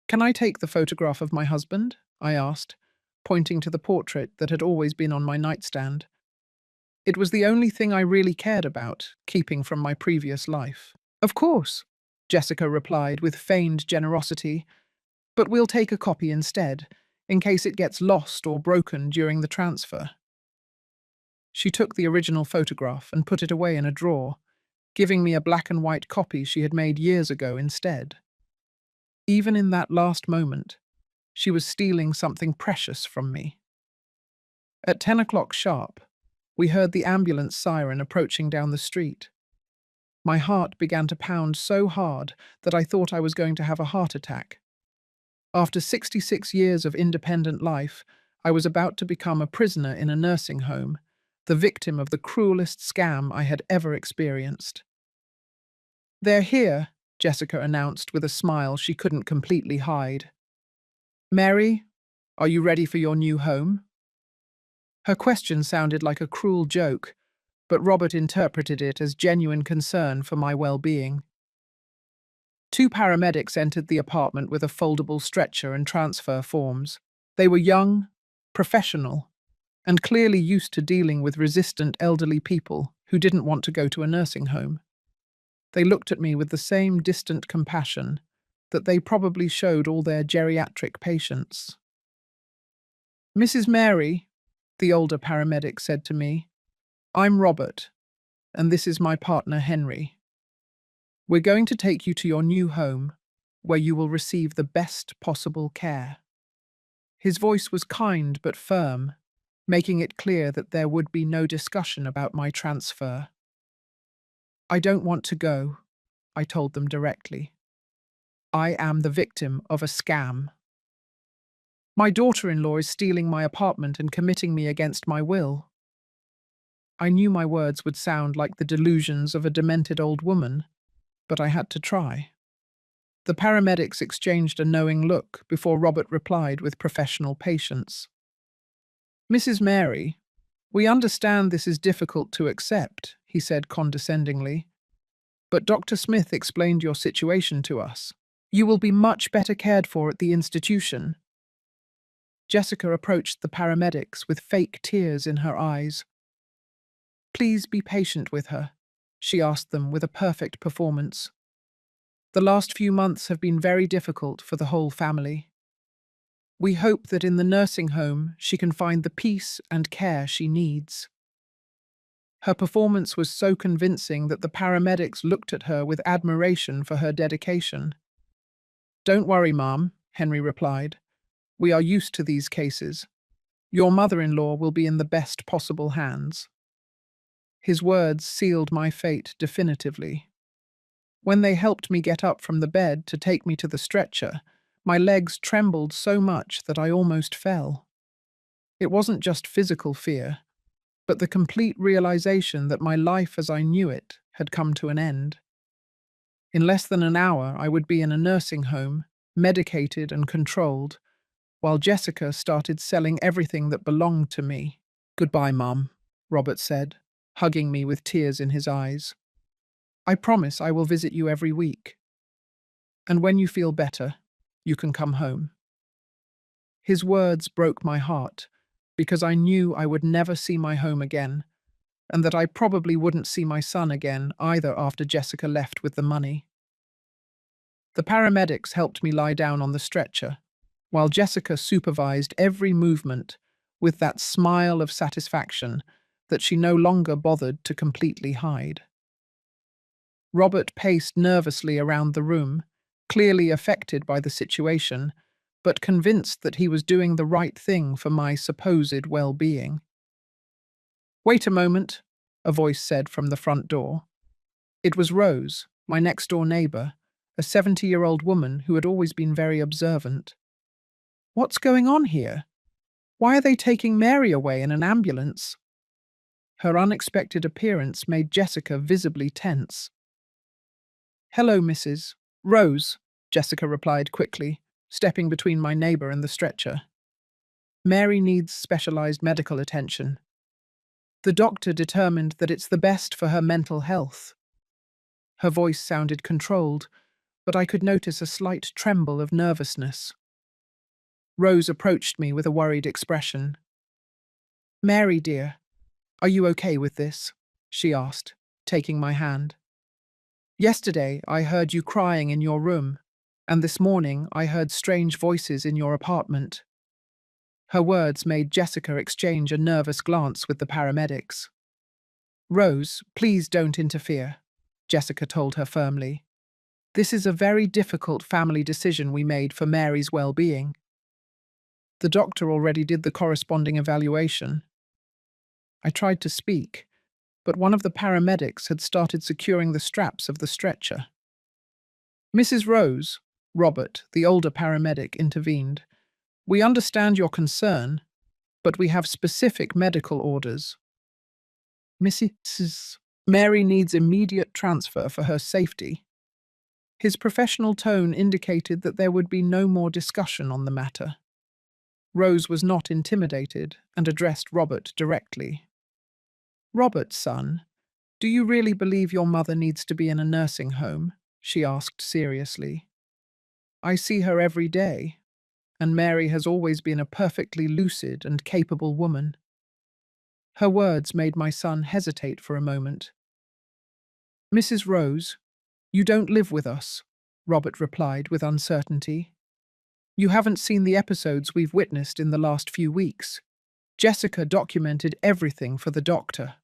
"Can I take the photograph of my husband?" I asked, pointing to the portrait that had always been on my nightstand. It was the only thing I really cared about, keeping from my previous life. "Of course," Jessica replied with feigned generosity, "but we'll take a copy instead, in case it gets lost or broken during the transfer." She took the original photograph and put it away in a drawer, giving me a black and white copy she had made years ago instead. Even in that last moment, she was stealing something precious from me. At 10 o'clock sharp, we heard the ambulance siren approaching down the street. My heart began to pound so hard that I thought I was going to have a heart attack. After 66 years of independent life, I was about to become a prisoner in a nursing home, the victim of the cruelest scam I had ever experienced. "They're here," Jessica announced with a smile she couldn't completely hide. "Mary, are you ready for your new home?" Her question sounded like a cruel joke, but Robert interpreted it as genuine concern for my well-being. Two paramedics entered the apartment with a foldable stretcher and transfer forms. They were young, professional, and clearly used to dealing with resistant elderly people who didn't want to go to a nursing home. They looked at me with the same distant compassion that they probably showed all their geriatric patients. "Mrs. Mary," the older paramedic said to me, "I'm Robert, and this is my partner Henry. We're going to take you to your new home, where you will receive the best possible care." His voice was kind but firm, making it clear that there would be no discussion about my transfer. "I don't want to go," I told them directly. "I am the victim of a scam. My daughter-in-law is stealing my apartment and committing me against my will." I knew my words would sound like the delusions of a demented old woman, but I had to try. The paramedics exchanged a knowing look before Robert replied with professional patience. "Mrs. Mary, we understand this is difficult to accept," he said condescendingly, "but Dr. Smith explained your situation to us. You will be much better cared for at the institution." Jessica approached the paramedics with fake tears in her eyes. "Please be patient with her," she asked them with a perfect performance. "The last few months have been very difficult for the whole family. We hope that in the nursing home she can find the peace and care she needs." Her performance was so convincing that the paramedics looked at her with admiration for her dedication. "Don't worry, Mom," Henry replied. "We are used to these cases. Your mother-in-law will be in the best possible hands." His words sealed my fate definitively. When they helped me get up from the bed to take me to the stretcher, my legs trembled so much that I almost fell. It wasn't just physical fear. but the complete realization that my life as I knew it had come to an end. In less than an hour, I would be in a nursing home, medicated and controlled, while Jessica started selling everything that belonged to me. "Goodbye, Mum," Robert said, hugging me with tears in his eyes. "I promise I will visit you every week. And when you feel better, you can come home." His words broke my heart, because I knew I would never see my home again, and that I probably wouldn't see my son again either after Jessica left with the money. The paramedics helped me lie down on the stretcher, while Jessica supervised every movement with that smile of satisfaction that she no longer bothered to completely hide. Robert paced nervously around the room, clearly affected by the situation, but convinced that he was doing the right thing for my supposed well-being. "Wait a moment," a voice said from the front door. It was Rose, my next-door neighbour, a 70-year-old woman who had always been very observant. "What's going on here? Why are they taking Mary away in an ambulance?" Her unexpected appearance made Jessica visibly tense. "Hello, Mrs. Rose," Jessica replied quickly, stepping between my neighbour and the stretcher. "Mary needs specialised medical attention. The doctor determined that it's the best for her mental health." Her voice sounded controlled, but I could notice a slight tremble of nervousness. Rose approached me with a worried expression. "Mary, dear, are you okay with this?" she asked, taking my hand. "Yesterday I heard you crying in your room, and this morning I heard strange voices in your apartment." Her words made Jessica exchange a nervous glance with the paramedics. "Rose, please don't interfere," Jessica told her firmly. "This is a very difficult family decision we made for Mary's well-being. The doctor already did the corresponding evaluation." I tried to speak, but one of the paramedics had started securing the straps of the stretcher. "Mrs. Rose," Robert, the older paramedic, intervened. "We understand your concern, but we have specific medical orders. Mrs. Mary needs immediate transfer for her safety." His professional tone indicated that there would be no more discussion on the matter. Rose was not intimidated and addressed Robert directly. "Robert, son, do you really believe your mother needs to be in a nursing home?" she asked seriously. "I see her every day, and Mary has always been a perfectly lucid and capable woman." Her words made my son hesitate for a moment. "Mrs. Rose, you don't live with us," Robert replied with uncertainty. "You haven't seen the episodes we've witnessed in the last few weeks. Jessica documented everything for the doctor."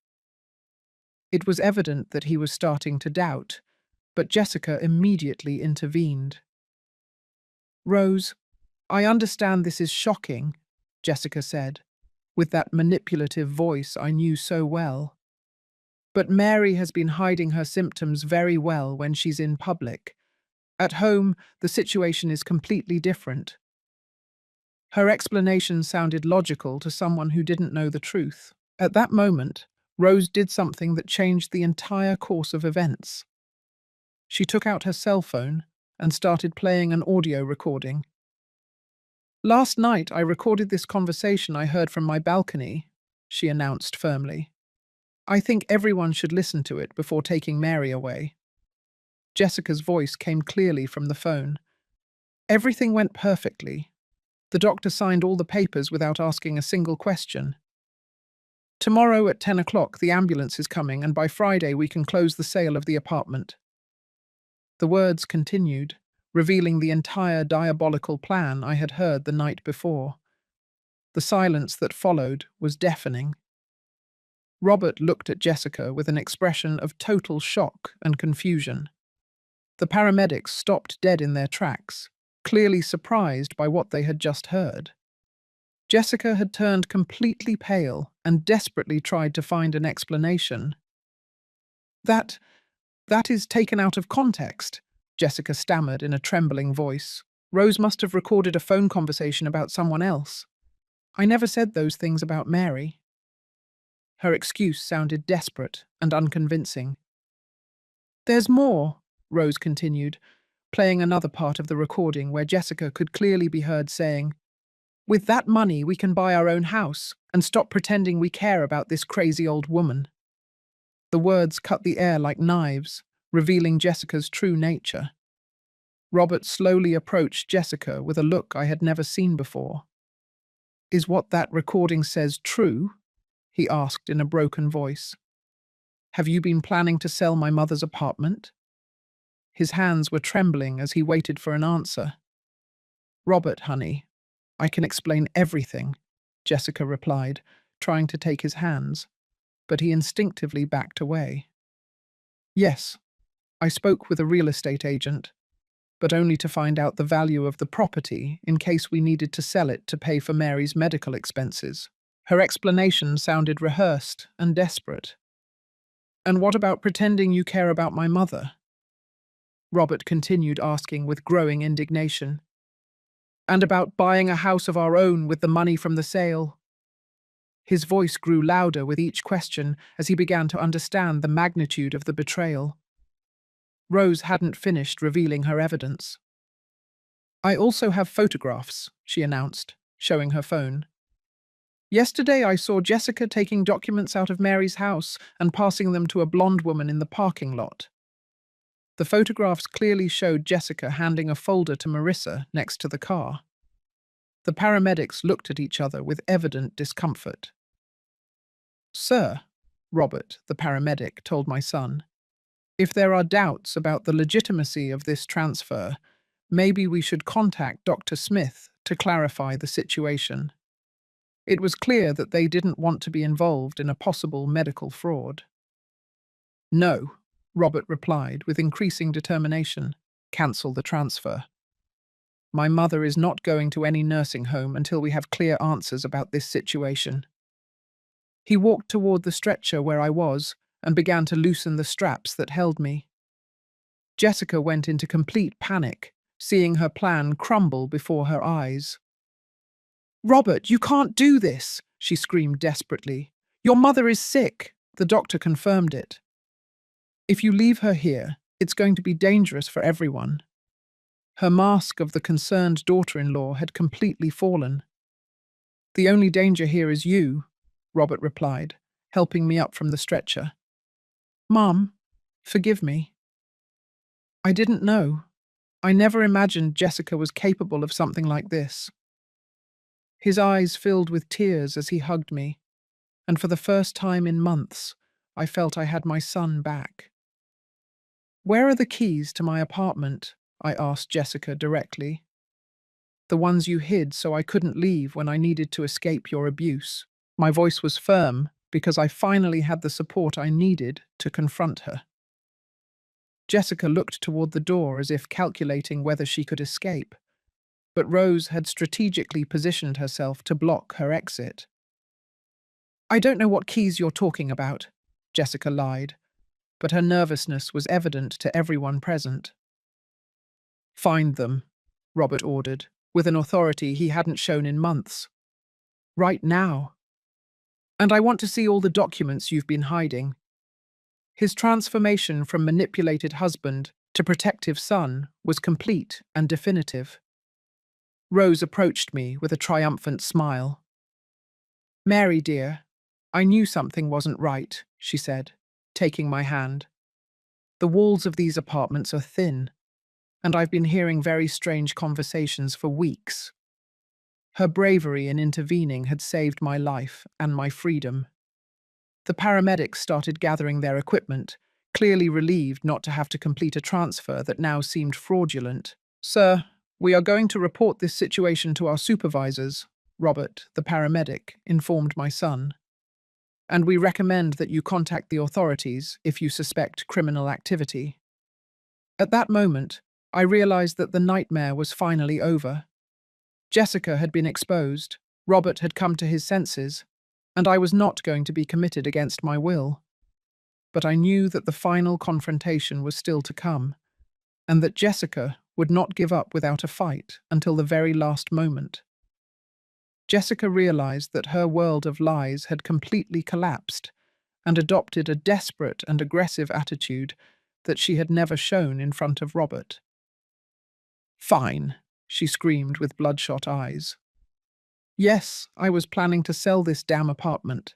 It was evident that he was starting to doubt, but Jessica immediately intervened. "Rose, I understand this is shocking," Jessica said, with that manipulative voice I knew so well. "But Mary has been hiding her symptoms very well when she's in public. At home, the situation is completely different." Her explanation sounded logical to someone who didn't know the truth. At that moment, Rose did something that changed the entire course of events. She took out her cell phone and started playing an audio recording. "Last night I recorded this conversation I heard from my balcony," she announced firmly. "I think everyone should listen to it before taking Mary away." Jessica's voice came clearly from the phone. "Everything went perfectly. The doctor signed all the papers without asking a single question. Tomorrow at 10 o'clock the ambulance is coming, and by Friday we can close the sale of the apartment." The words continued, revealing the entire diabolical plan I had heard the night before. The silence that followed was deafening. Robert looked at Jessica with an expression of total shock and confusion. The paramedics stopped dead in their tracks, clearly surprised by what they had just heard. Jessica had turned completely pale and desperately tried to find an explanation. That is taken out of context," Jessica stammered in a trembling voice. "Rose must have recorded a phone conversation about someone else. I never said those things about Mary." Her excuse sounded desperate and unconvincing. "There's more," Rose continued, playing another part of the recording where Jessica could clearly be heard saying, "With that money, we can buy our own house and stop pretending we care about this crazy old woman." The words cut the air like knives, revealing Jessica's true nature. Robert slowly approached Jessica with a look I had never seen before. "Is what that recording says true?" he asked in a broken voice. "Have you been planning to sell my mother's apartment?" His hands were trembling as he waited for an answer. "Robert, honey, I can explain everything," Jessica replied, trying to take his hands, but he instinctively backed away. "Yes, I spoke with a real estate agent, but only to find out the value of the property in case we needed to sell it to pay for Mary's medical expenses." Her explanation sounded rehearsed and desperate. "And what about pretending you care about my mother?" Robert continued asking with growing indignation. "And about buying a house of our own with the money from the sale?" His voice grew louder with each question as he began to understand the magnitude of the betrayal. Rose hadn't finished revealing her evidence. "I also have photographs," she announced, showing her phone. "Yesterday I saw Jessica taking documents out of Mary's house and passing them to a blonde woman in the parking lot." The photographs clearly showed Jessica handing a folder to Marissa next to the car. The paramedics looked at each other with evident discomfort. "Sir," Robert, the paramedic, told my son, "if there are doubts about the legitimacy of this transfer, maybe we should contact Dr. Smith to clarify the situation." It was clear that they didn't want to be involved in a possible medical fraud. "No," Robert replied with increasing determination. "Cancel the transfer. My mother is not going to any nursing home until we have clear answers about this situation." He walked toward the stretcher where I was and began to loosen the straps that held me. Jessica went into complete panic, seeing her plan crumble before her eyes. "Robert, you can't do this," she screamed desperately. "Your mother is sick." The doctor confirmed it. "If you leave her here, it's going to be dangerous for everyone." Her mask of the concerned daughter-in-law had completely fallen. "The only danger here is you," Robert replied, helping me up from the stretcher. "Mom, forgive me. I didn't know. I never imagined Jessica was capable of something like this." His eyes filled with tears as he hugged me, and for the first time in months, I felt I had my son back. "Where are the keys to my apartment?" I asked Jessica directly. "The ones you hid so I couldn't leave when I needed to escape your abuse." My voice was firm because I finally had the support I needed to confront her. Jessica looked toward the door as if calculating whether she could escape, but Rose had strategically positioned herself to block her exit. "I don't know what keys you're talking about," Jessica lied, but her nervousness was evident to everyone present. "Find them," Robert ordered, with an authority he hadn't shown in months. "Right now. And I want to see all the documents you've been hiding." His transformation from manipulated husband to protective son was complete and definitive. Rose approached me with a triumphant smile. "Mary, dear, I knew something wasn't right," she said, taking my hand. "The walls of these apartments are thin, and I've been hearing very strange conversations for weeks." Her bravery in intervening had saved my life and my freedom. The paramedics started gathering their equipment, clearly relieved not to have to complete a transfer that now seemed fraudulent. "Sir, we are going to report this situation to our supervisors," Robert, the paramedic, informed my son. "And we recommend that you contact the authorities if you suspect criminal activity." At that moment, I realized that the nightmare was finally over. Jessica had been exposed, Robert had come to his senses, and I was not going to be committed against my will. But I knew that the final confrontation was still to come, and that Jessica would not give up without a fight until the very last moment. Jessica realized that her world of lies had completely collapsed and adopted a desperate and aggressive attitude that she had never shown in front of Robert. "Fine," she screamed with bloodshot eyes. "Yes, I was planning to sell this damn apartment.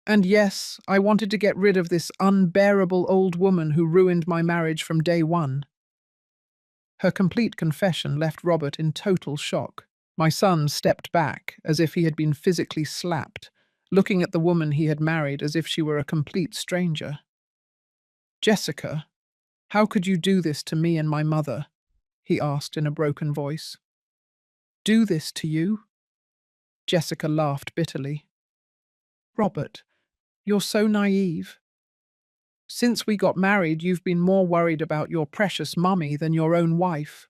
And yes, I wanted to get rid of this unbearable old woman who ruined my marriage from day one." Her complete confession left Robert in total shock. My son stepped back as if he had been physically slapped, looking at the woman he had married as if she were a complete stranger. "Jessica, how could you do this to me and my mother?" he asked in a broken voice. "Do this to you?" Jessica laughed bitterly. "Robert, you're so naive. Since we got married, you've been more worried about your precious mummy than your own wife.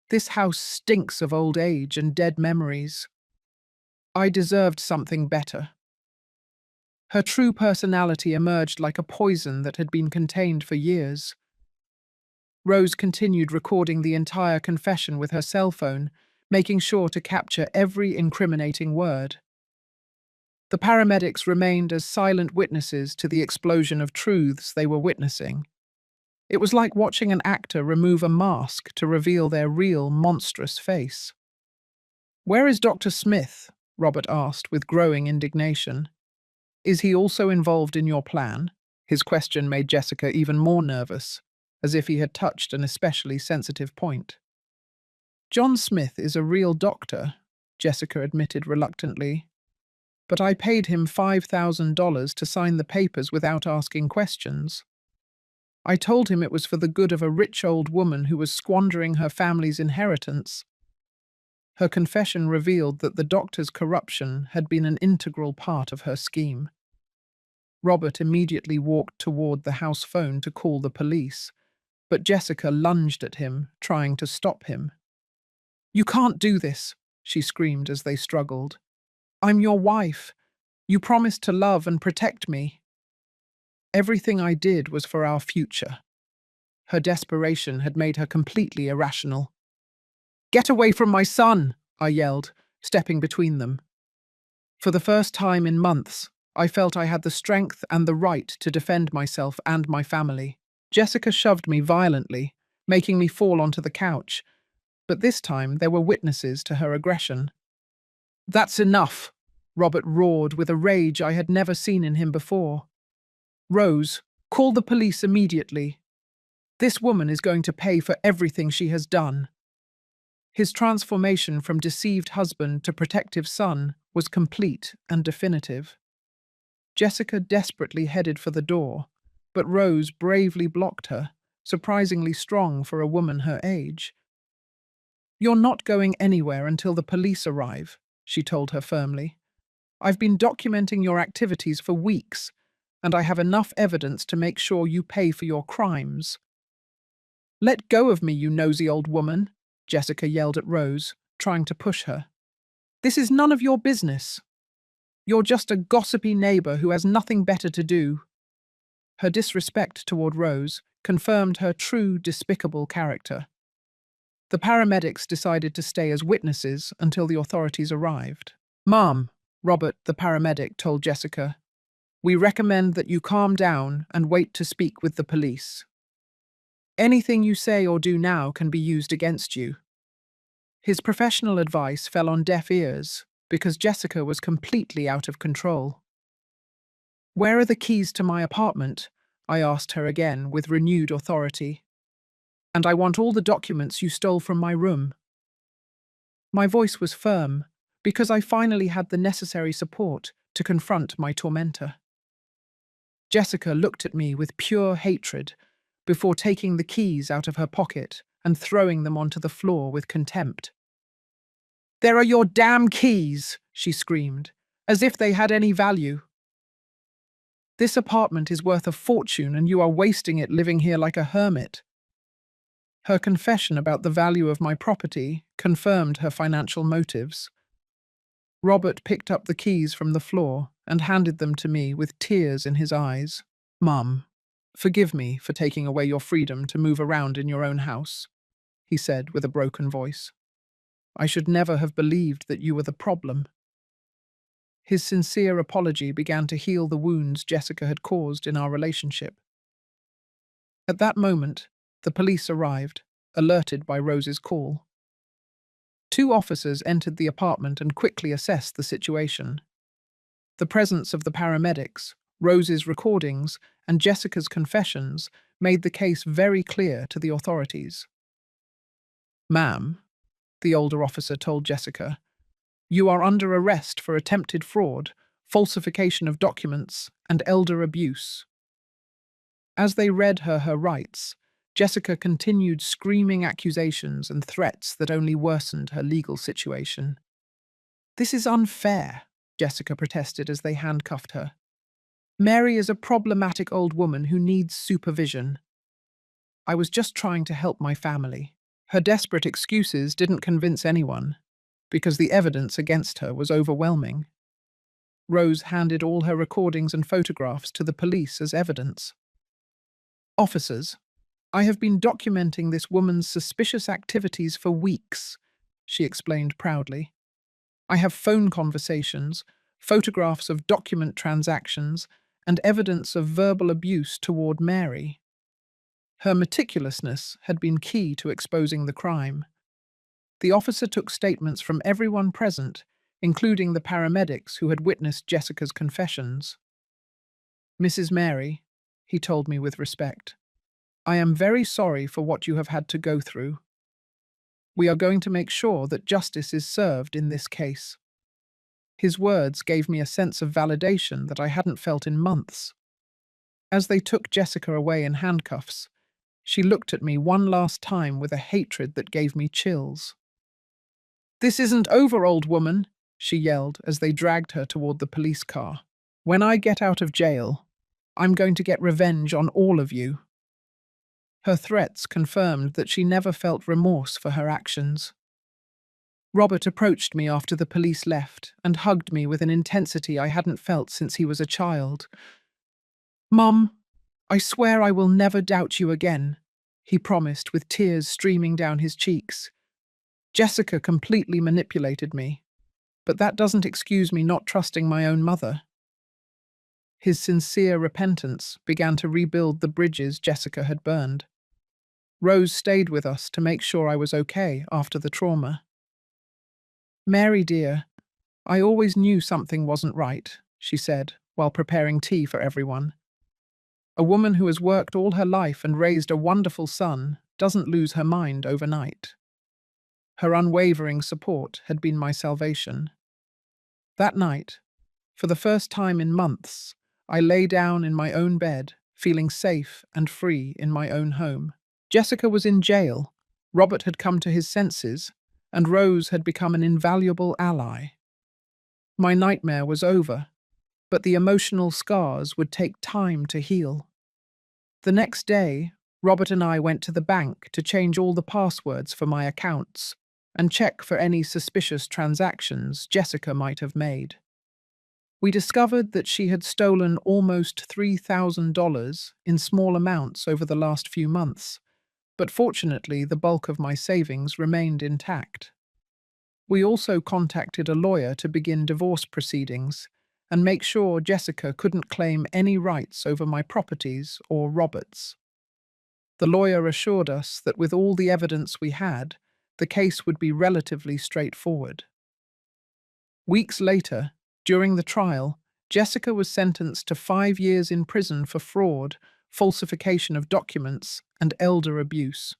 This house stinks of old age and dead memories. I deserved something better." Her true personality emerged like a poison that had been contained for years. Rose continued recording the entire confession with her cell phone, making sure to capture every incriminating word. The paramedics remained as silent witnesses to the explosion of truths they were witnessing. It was like watching an actor remove a mask to reveal their real, monstrous face. "Where is Dr. Smith?" Robert asked with growing indignation. "Is he also involved in your plan?" His question made Jessica even more nervous, as if he had touched an especially sensitive point. "John Smith is a real doctor," Jessica admitted reluctantly. "But I paid him $5,000 to sign the papers without asking questions. I told him it was for the good of a rich old woman who was squandering her family's inheritance." Her confession revealed that the doctor's corruption had been an integral part of her scheme. Robert immediately walked toward the house phone to call the police, but Jessica lunged at him, trying to stop him. "You can't do this," she screamed as they struggled. "I'm your wife. You promised to love and protect me." "Everything I did was for our future." Her desperation had made her completely irrational. "Get away from my son!" I yelled, stepping between them. For the first time in months, I felt I had the strength and the right to defend myself and my family. Jessica shoved me violently, making me fall onto the couch, but this time there were witnesses to her aggression. "That's enough!" Robert roared with a rage I had never seen in him before. "Rose, call the police immediately. This woman is going to pay for everything she has done." His transformation from deceived husband to protective son was complete and definitive. Jessica desperately headed for the door, but Rose bravely blocked her, surprisingly strong for a woman her age. "You're not going anywhere until the police arrive," she told her firmly. "I've been documenting your activities for weeks, and I have enough evidence to make sure you pay for your crimes." "Let go of me, you nosy old woman," Jessica yelled at Rose, trying to push her. "This is none of your business. You're just a gossipy neighbor who has nothing better to do." Her disrespect toward Rose confirmed her true, despicable character. The paramedics decided to stay as witnesses until the authorities arrived. "Ma'am," Robert, the paramedic, told Jessica, "we recommend that you calm down and wait to speak with the police. Anything you say or do now can be used against you." His professional advice fell on deaf ears because Jessica was completely out of control. "Where are the keys to my apartment?" I asked her again with renewed authority. "And I want all the documents you stole from my room." My voice was firm because I finally had the necessary support to confront my tormentor. Jessica looked at me with pure hatred before taking the keys out of her pocket and throwing them onto the floor with contempt. "There are your damn keys," she screamed, "as if they had any value. This apartment is worth a fortune and you are wasting it living here like a hermit." Her confession about the value of my property confirmed her financial motives. Robert picked up the keys from the floor and handed them to me with tears in his eyes. "Mum, forgive me for taking away your freedom to move around in your own house," he said with a broken voice. I should never have believed that you were the problem. His sincere apology began to heal the wounds Jessica had caused in our relationship. At that moment, the police arrived, alerted by Rose's call. Two officers entered the apartment and quickly assessed the situation. The presence of the paramedics, Rose's recordings, and Jessica's confessions made the case very clear to the authorities. "Ma'am," the older officer told Jessica, "you are under arrest for attempted fraud, falsification of documents, and elder abuse." As they read her rights, Jessica continued screaming accusations and threats that only worsened her legal situation. "This is unfair," Jessica protested as they handcuffed her. "Mary is a problematic old woman who needs supervision. I was just trying to help my family." Her desperate excuses didn't convince anyone, because the evidence against her was overwhelming. Rose handed all her recordings and photographs to the police as evidence. "Officers, I have been documenting this woman's suspicious activities for weeks," she explained proudly. "I have phone conversations, photographs of document transactions, and evidence of verbal abuse toward Mary." Her meticulousness had been key to exposing the crime. The officer took statements from everyone present, including the paramedics who had witnessed Jessica's confessions. "Mrs. Mary," he told me with respect, "I am very sorry for what you have had to go through. We are going to make sure that justice is served in this case." His words gave me a sense of validation that I hadn't felt in months. As they took Jessica away in handcuffs, she looked at me one last time with a hatred that gave me chills. "This isn't over, old woman," she yelled as they dragged her toward the police car. "When I get out of jail, I'm going to get revenge on all of you." Her threats confirmed that she never felt remorse for her actions. Robert approached me after the police left and hugged me with an intensity I hadn't felt since he was a child. "Mum, I swear I will never doubt you again," he promised with tears streaming down his cheeks. "Jessica completely manipulated me, but that doesn't excuse me not trusting my own mother." His sincere repentance began to rebuild the bridges Jessica had burned. Rose stayed with us to make sure I was okay after the trauma. "Mary, dear, I always knew something wasn't right," she said, while preparing tea for everyone. "A woman who has worked all her life and raised a wonderful son doesn't lose her mind overnight." Her unwavering support had been my salvation. That night, for the first time in months, I lay down in my own bed, feeling safe and free in my own home. Jessica was in jail, Robert had come to his senses, and Rose had become an invaluable ally. My nightmare was over, but the emotional scars would take time to heal. The next day, Robert and I went to the bank to change all the passwords for my accounts and check for any suspicious transactions Jessica might have made. We discovered that she had stolen almost $3,000 in small amounts over the last few months, but fortunately the bulk of my savings remained intact. We also contacted a lawyer to begin divorce proceedings and make sure Jessica couldn't claim any rights over my properties or Robert's. The lawyer assured us that with all the evidence we had, the case would be relatively straightforward. Weeks later, during the trial, Jessica was sentenced to 5 years in prison for fraud, falsification of documents, and elder abuse.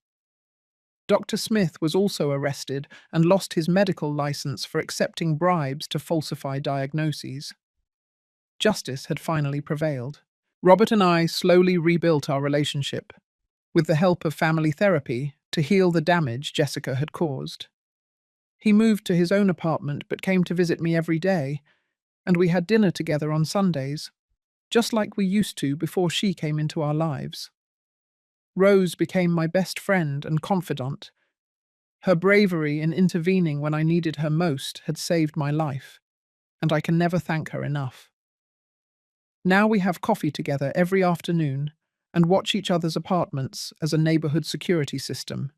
Dr. Smith was also arrested and lost his medical license for accepting bribes to falsify diagnoses. Justice had finally prevailed. Robert and I slowly rebuilt our relationship, with the help of family therapy, to heal the damage Jessica had caused. He moved to his own apartment but came to visit me every day, and we had dinner together on Sundays, just like we used to before she came into our lives. Rose became my best friend and confidant. Her bravery in intervening when I needed her most had saved my life, and I can never thank her enough. Now we have coffee together every afternoon and watch each other's apartments as a neighborhood security system.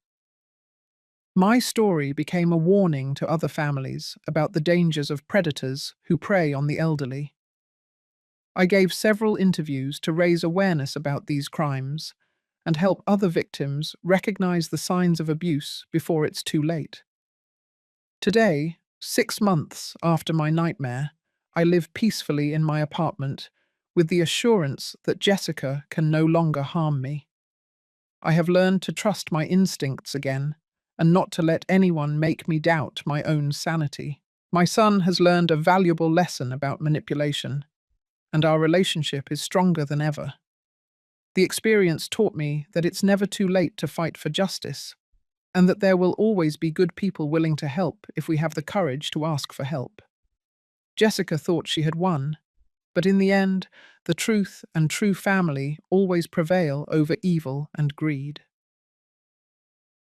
My story became a warning to other families about the dangers of predators who prey on the elderly. I gave several interviews to raise awareness about these crimes and help other victims recognize the signs of abuse before it's too late. Today, 6 months after my nightmare, I live peacefully in my apartment with the assurance that Jessica can no longer harm me. I have learned to trust my instincts again and not to let anyone make me doubt my own sanity. My son has learned a valuable lesson about manipulation, and our relationship is stronger than ever. The experience taught me that it's never too late to fight for justice, and that there will always be good people willing to help if we have the courage to ask for help. Jessica thought she had won, but in the end, the truth and true family always prevail over evil and greed.